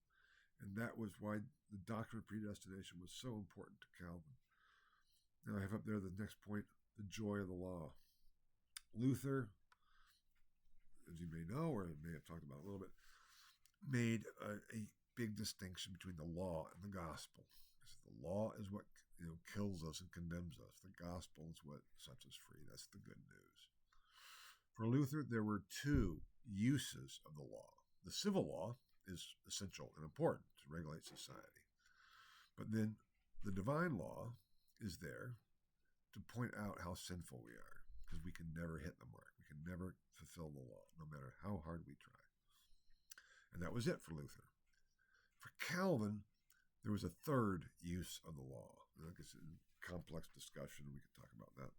Speaker 1: And that was why the doctrine of predestination was so important to Calvin. Now I have up there the next point, the joy of the law. Luther, as you may know, or may have talked about a little bit, made a big distinction between the law and the gospel. The law is what kills us and condemns us. The gospel is what sets us free. That's the good news. For Luther, there were two uses of the law. The civil law is essential and important to regulate society. But then the divine law is there to point out how sinful we are, because we can never hit the mark. We can never fulfill the law, no matter how hard we try. And that was it for Luther. For Calvin, there was a third use of the law. I guess it's a complex discussion. We could talk about that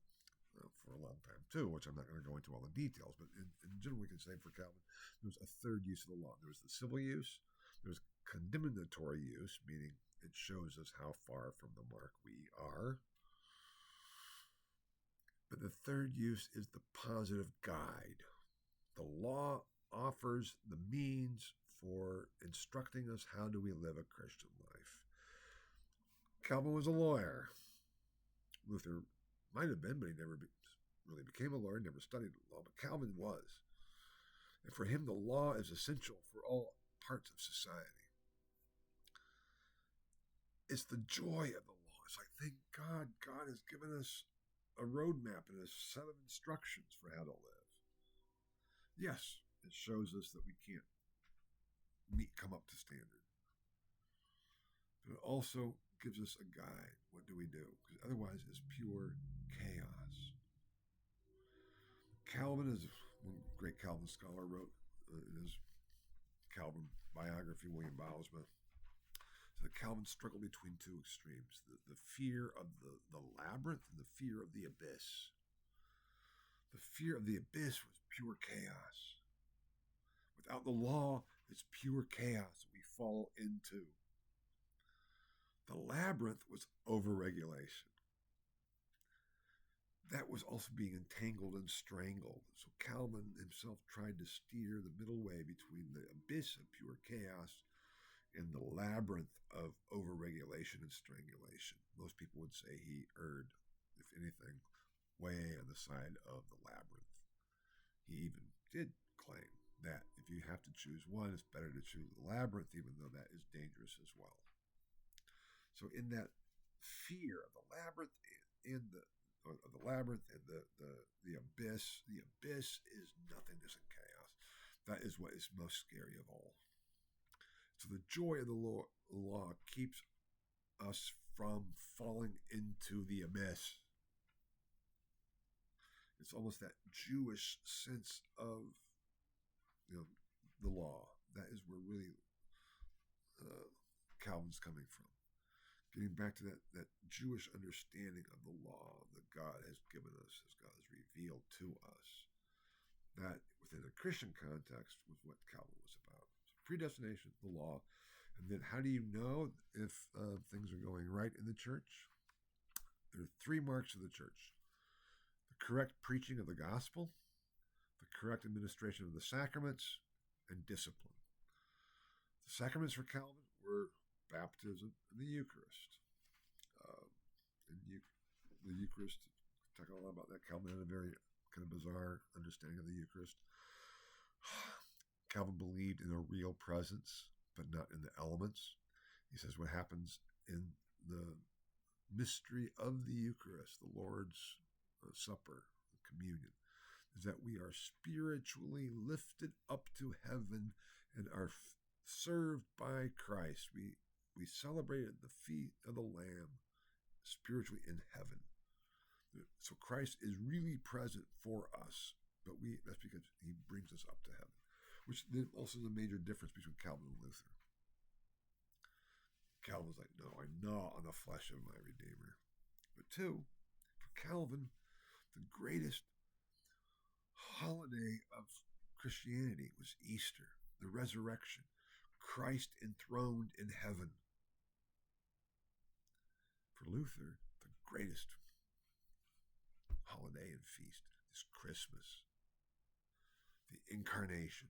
Speaker 1: for a long time too, which I'm not going to go into all the details. But in general, we can say for Calvin, there was a third use of the law. There was the civil use. There was condemnatory use, meaning it shows us how far from the mark we are. But the third use is the positive guide. The law offers the means for instructing us how do we live a Christian life. Calvin was a lawyer. Luther might have been, but he never really became a lawyer, never studied law, but Calvin was. And for him, the law is essential for all parts of society. It's the joy of the law. It's like, thank God, God has given us a roadmap and a set of instructions for how to live. Yes, it shows us that we can't come up to standard. But it also gives us a guide. What do we do? Because otherwise it's pure chaos. Calvin is one great Calvin scholar wrote in his Calvin biography, William Bylsma. So Calvin struggled between two extremes, the fear of the labyrinth and the fear of the abyss. The fear of the abyss was pure chaos. Without the law, it's pure chaos we fall into. The labyrinth was overregulation. That was also being entangled and strangled. So Calvin himself tried to steer the middle way between the abyss of pure chaos and the labyrinth of overregulation and strangulation. Most people would say he erred, if anything, way on the side of the labyrinth. He even did claim that if you have to choose one, it's better to choose the labyrinth, even though that is dangerous as well. So in that fear of the labyrinth and the abyss, the abyss is nothingness and chaos. That is what is most scary of all. So the joy of the law keeps us from falling into the abyss. It's almost that Jewish sense of the law. That is where really Calvin's coming from. Getting back to that Jewish understanding of the law that God has given us, as God has revealed to us. That, within a Christian context, was what Calvin was about. So predestination, the law. And then how do you know if things are going right in the church? There are three marks of the church. The correct preaching of the gospel, the correct administration of the sacraments, and discipline. The sacraments for Calvin were baptism and the Eucharist. The Eucharist, talk a lot about that. Calvin had a very kind of bizarre understanding of the Eucharist. Calvin believed in a real presence, but not in the elements. He says what happens in the mystery of the Eucharist, the Lord's Supper, the communion, is that we are spiritually lifted up to heaven and are served by Christ. We celebrated the feast of the Lamb spiritually in heaven. So Christ is really present for us, but that's because he brings us up to heaven. which then also is a major difference between Calvin and Luther. Calvin was like, no, I gnaw on the flesh of my Redeemer. But two, for Calvin, the greatest holiday of Christianity was Easter, the resurrection, Christ enthroned in heaven. For Luther, the greatest holiday and feast is Christmas, the incarnation,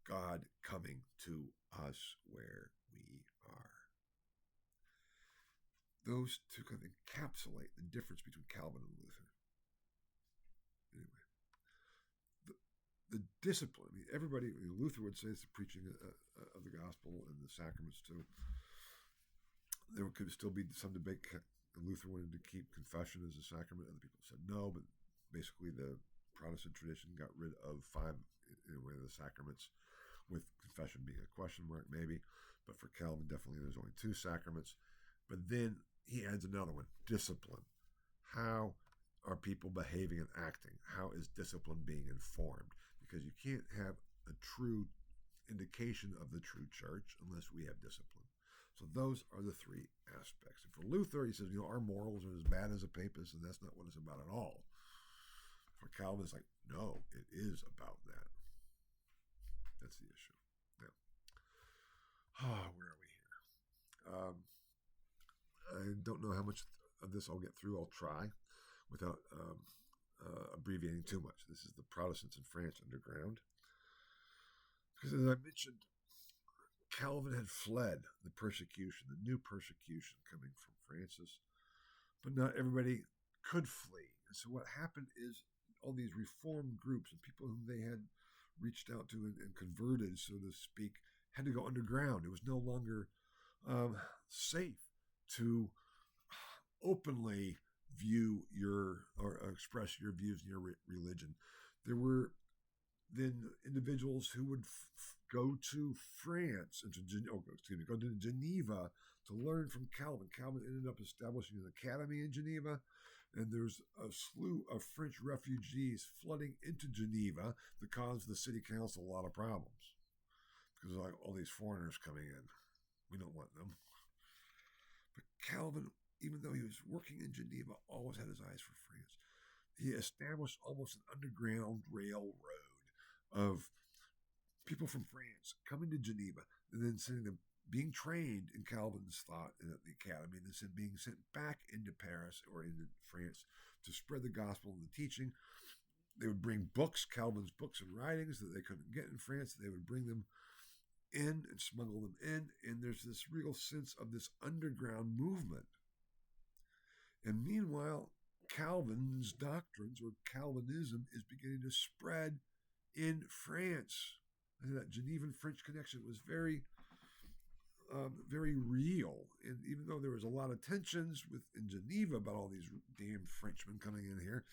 Speaker 1: God coming to us where we are. Those two kind of encapsulate the difference between Calvin and Luther. Anyway, the discipline. I mean, everybody, Luther would say it's the preaching of the gospel and the sacraments too. There could still be some debate. Luther wanted to keep confession as a sacrament. Other people said no, but basically the Protestant tradition got rid of 5 in a way of the sacraments, with confession being a question mark maybe. But for Calvin, definitely there's only 2 sacraments. But then he adds another one, discipline. How are people behaving and acting? How is discipline being informed? Because you can't have a true indication of the true church unless we have discipline. So those are the 3 aspects. And for Luther, he says, our morals are as bad as a papist, and that's not what it's about at all. For Calvin, it's like, no, it is about that. That's the issue. Now, where are we here? I don't know how much of this I'll get through. I'll try without abbreviating too much. This is the Protestants in France underground. Because as I mentioned, Calvin had fled the persecution, the new persecution coming from Francis, but not everybody could flee. And so what happened is all these reform groups and people whom they had reached out to and converted, so to speak, had to go underground. It was no longer safe to openly view or express your views in your religion. There were then individuals who would go to France and go to Geneva to learn from Calvin. Calvin ended up establishing an academy in Geneva, and there's a slew of French refugees flooding into Geneva that caused the city council a lot of problems because like all these foreigners coming in. We don't want them. But Calvin, even though he was working in Geneva, always had his eyes for France. He established almost an underground railroad of people from France coming to Geneva and then sending them, being trained in Calvin's thought at the academy, and then being sent back into Paris or into France to spread the gospel and the teaching. They would bring books, Calvin's books and writings that they couldn't get in France. They would bring them in and smuggle them in, and there's this real sense of this underground movement. And meanwhile, Calvin's doctrines, or Calvinism, is beginning to spread in France. And that Genevan French connection was very, very real. And even though there was a lot of tensions in Geneva about all these damn Frenchmen coming in here,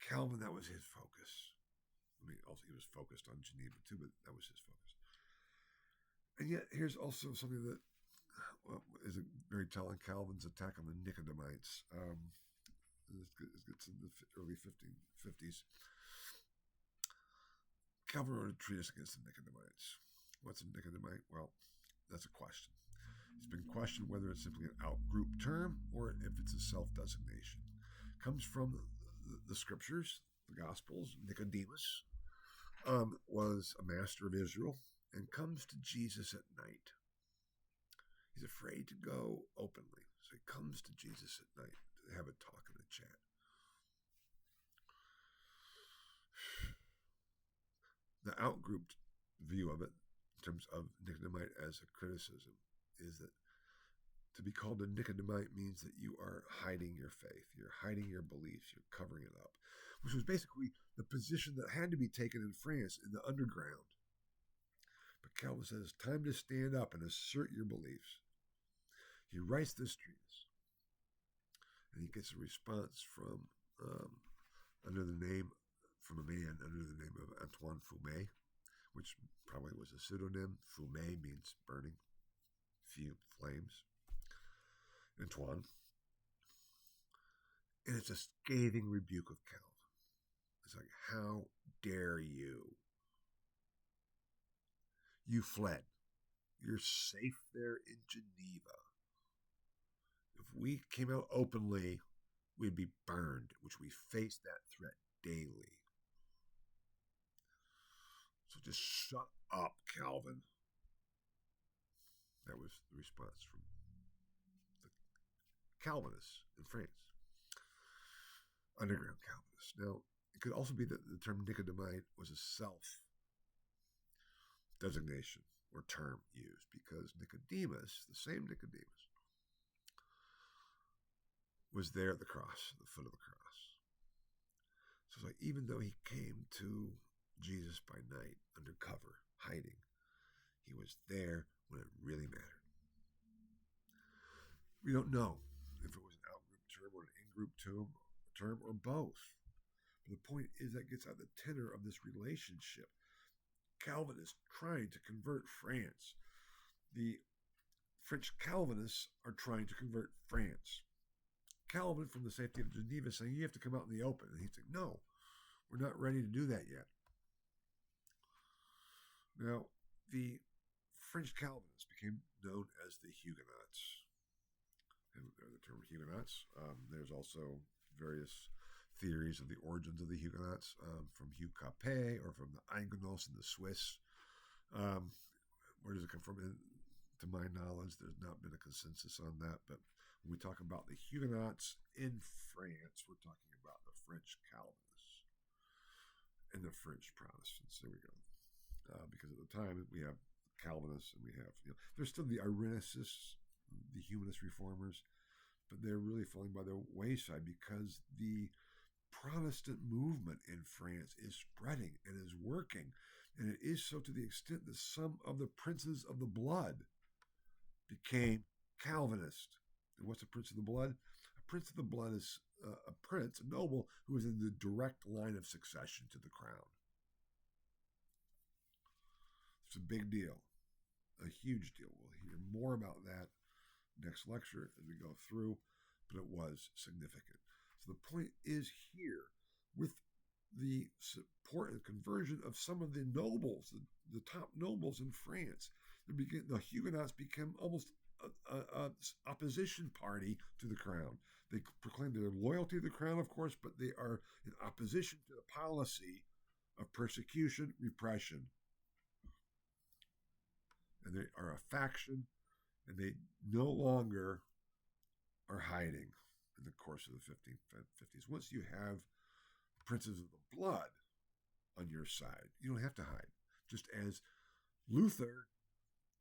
Speaker 1: Calvin, that was his focus. I mean, also he was focused on Geneva too, but that was his focus. And yet, here's also something that is very telling: Calvin's attack on the Nicodemus. It's in the early 1550s. Calvin wrote a treatise against the Nicodemus. What's a Nicodemite? Well, that's a question. It's been questioned whether it's simply an out-group term or if it's a self-designation. It comes from the scriptures, the Gospels. Nicodemus was a master of Israel and comes to Jesus at night. He's afraid to go openly, so he comes to Jesus at night to have a talk and a chat. The outgrouped view of it, in terms of Nicodemite as a criticism, is that to be called a Nicodemite means that you are hiding your faith, you're hiding your beliefs, you're covering it up, which was basically the position that had to be taken in France in the underground. But Calvin says it's time to stand up and assert your beliefs. He writes this treatise, and he gets a response from a man under the name of Antoine Fumet, which probably was a pseudonym. Fumet means burning, flames. Antoine. And it's a scathing rebuke of Calvin. It's like, how dare you You fled. You're safe there in Geneva. If we came out openly, we'd be burned, which we face that threat daily. So just shut up, Calvin. That was the response from the Calvinists in France. Underground Calvinists. Now, it could also be that the term Nicodemite was a self designation or term used because Nicodemus, the same Nicodemus, was there at the cross, at the foot of the cross. So it's like even though he came to Jesus by night, under cover, hiding, he was there when it really mattered. We don't know if it was an out-group term or an in-group term or both. But the point is that gets at the tenor of this relationship. Calvin is trying to convert France. The French Calvinists are trying to convert France. Calvin, from the safety of Geneva, saying you have to come out in the open. And he's saying, no, we're not ready to do that yet. Now, the French Calvinists became known as the Huguenots. And the term Huguenots, there's also various theories of the origins of the Huguenots, from Hugh Capet or from the Huguenots in the Swiss. Where does it come from? And to my knowledge, there's not been a consensus on that. But when we talk about the Huguenots in France, we're talking about the French Calvinists and the French Protestants. There we go. Because at the time we have Calvinists and we have, there's still the Irenicists, the humanist reformers, but they're really falling by the wayside because the Protestant movement in France is spreading and is working. And it is so to the extent that some of the princes of the blood became Calvinist. And what's a prince of the blood? A prince of the blood is a prince, a noble, who is in the direct line of succession to the crown. It's a big deal, a huge deal. We'll hear more about that next lecture as we go through, but it was significant. So the point is here, with the support and conversion of some of the nobles, the top nobles in France, the Huguenots became almost an opposition party to the crown. They proclaim their loyalty to the crown, of course, but they are in opposition to the policy of persecution, repression. And they are a faction, and they no longer are hiding in the course of the 1550s. Once you have princes of the blood on your side, you don't have to hide. Just as Luther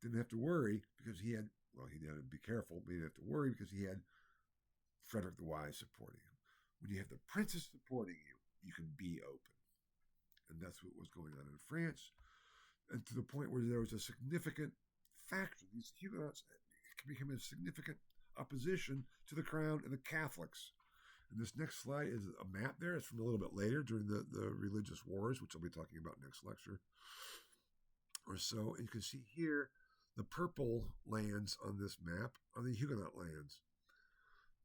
Speaker 1: didn't have to worry because he had, well, he had to be careful, but he didn't have to worry because he had Frederick the Wise supporting him. When you have the princes supporting you, you can be open. And that's what was going on in France. And to the point where there was a significant faction, these Huguenots became a significant opposition to the crown and the Catholics. And this next slide is a map there. It's from a little bit later during the religious wars, which I'll be talking about next lecture or so. And you can see here the purple lands on this map are the Huguenot lands.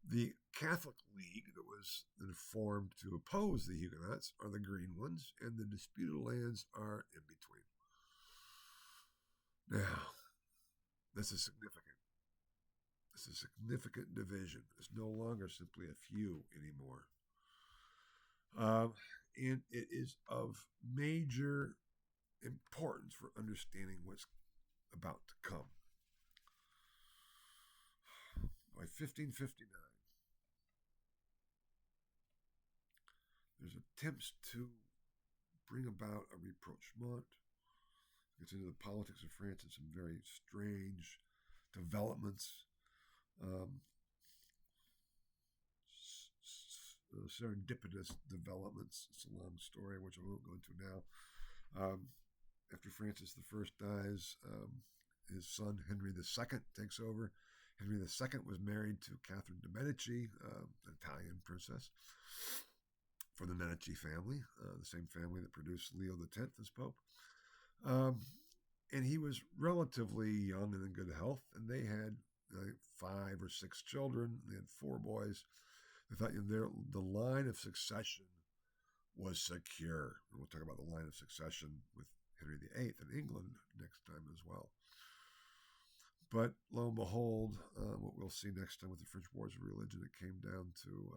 Speaker 1: The Catholic League that was then formed to oppose the Huguenots are the green ones, and the disputed lands are in between. Now, this is significant. This is a significant division. It's no longer simply a few anymore. And it is of major importance for understanding what's about to come. By 1559, there's attempts to bring about a rapprochement. Gets into the politics of France and some very strange developments. Serendipitous developments. It's a long story, which I won't go into now. After Francis I dies, his son Henry II takes over. Henry II was married to Catherine de' Medici, an Italian princess, for the Medici family, the same family that produced Leo X as Pope. And he was relatively young and in good health, and they had 5 or 6 children. They had 4 boys. They thought the line of succession was secure. And we'll talk about the line of succession with Henry VIII in England next time as well. But lo and behold, what we'll see next time with the French Wars of Religion, it came down to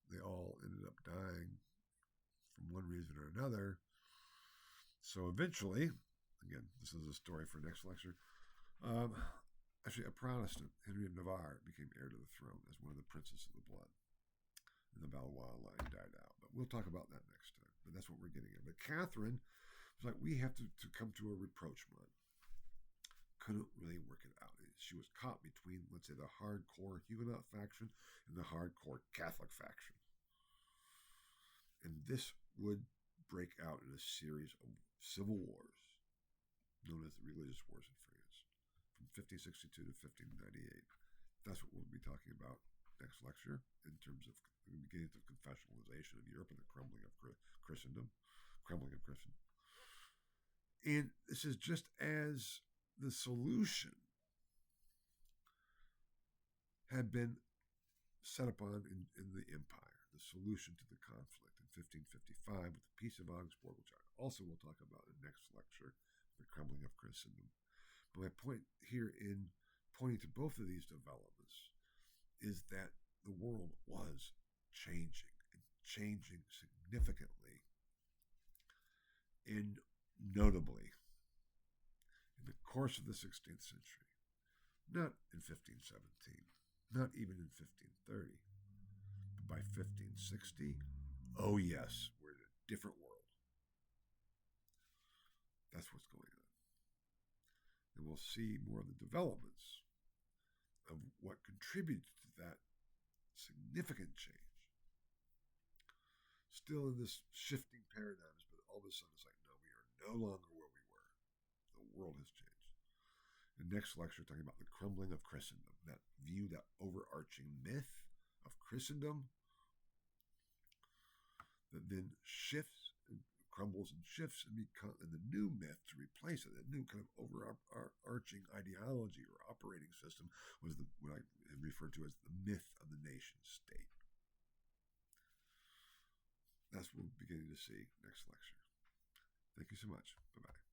Speaker 1: they all ended up dying from one reason or another. So eventually, again, this is a story for next lecture. Actually, a Protestant, Henry of Navarre, became heir to the throne as one of the princes of the blood. And the Valois line died out. But we'll talk about that next time. But that's what we're getting at. But Catherine was like, we have to come to a rapprochement. Couldn't really work it out. She was caught between, let's say, the hardcore Huguenot faction and the hardcore Catholic faction. And this would break out in a series of civil wars known as the Religious Wars in France from 1562 to 1598. That's what we'll be talking about next lecture in terms of the beginnings of confessionalization of Europe and the crumbling of Christendom. And this is just as the solution had been set upon in the empire, the solution to the conflict in 1555 with the Peace of Augsburg, which I also will talk about in the next lecture, the crumbling of Christendom. But my point here in pointing to both of these developments is that the world was changing significantly and notably in the course of the 16th century. Not in 1517, not even in 1530, but by 1560, oh yes, we're in a different world. That's what's going on. And we'll see more of the developments of what contributed to that significant change. Still in this shifting paradigms, but all of a sudden it's like, no, we are no longer where we were. The world has changed. The next lecture, talking about the crumbling of Christendom, that view, that overarching myth of Christendom that then shifts and crumbles and shifts and the new myth to replace it, the new kind of overarching ideology or operating system was what I referred to as the myth of the nation state. That's what we're beginning to see next lecture. Thank you so much. Bye-bye.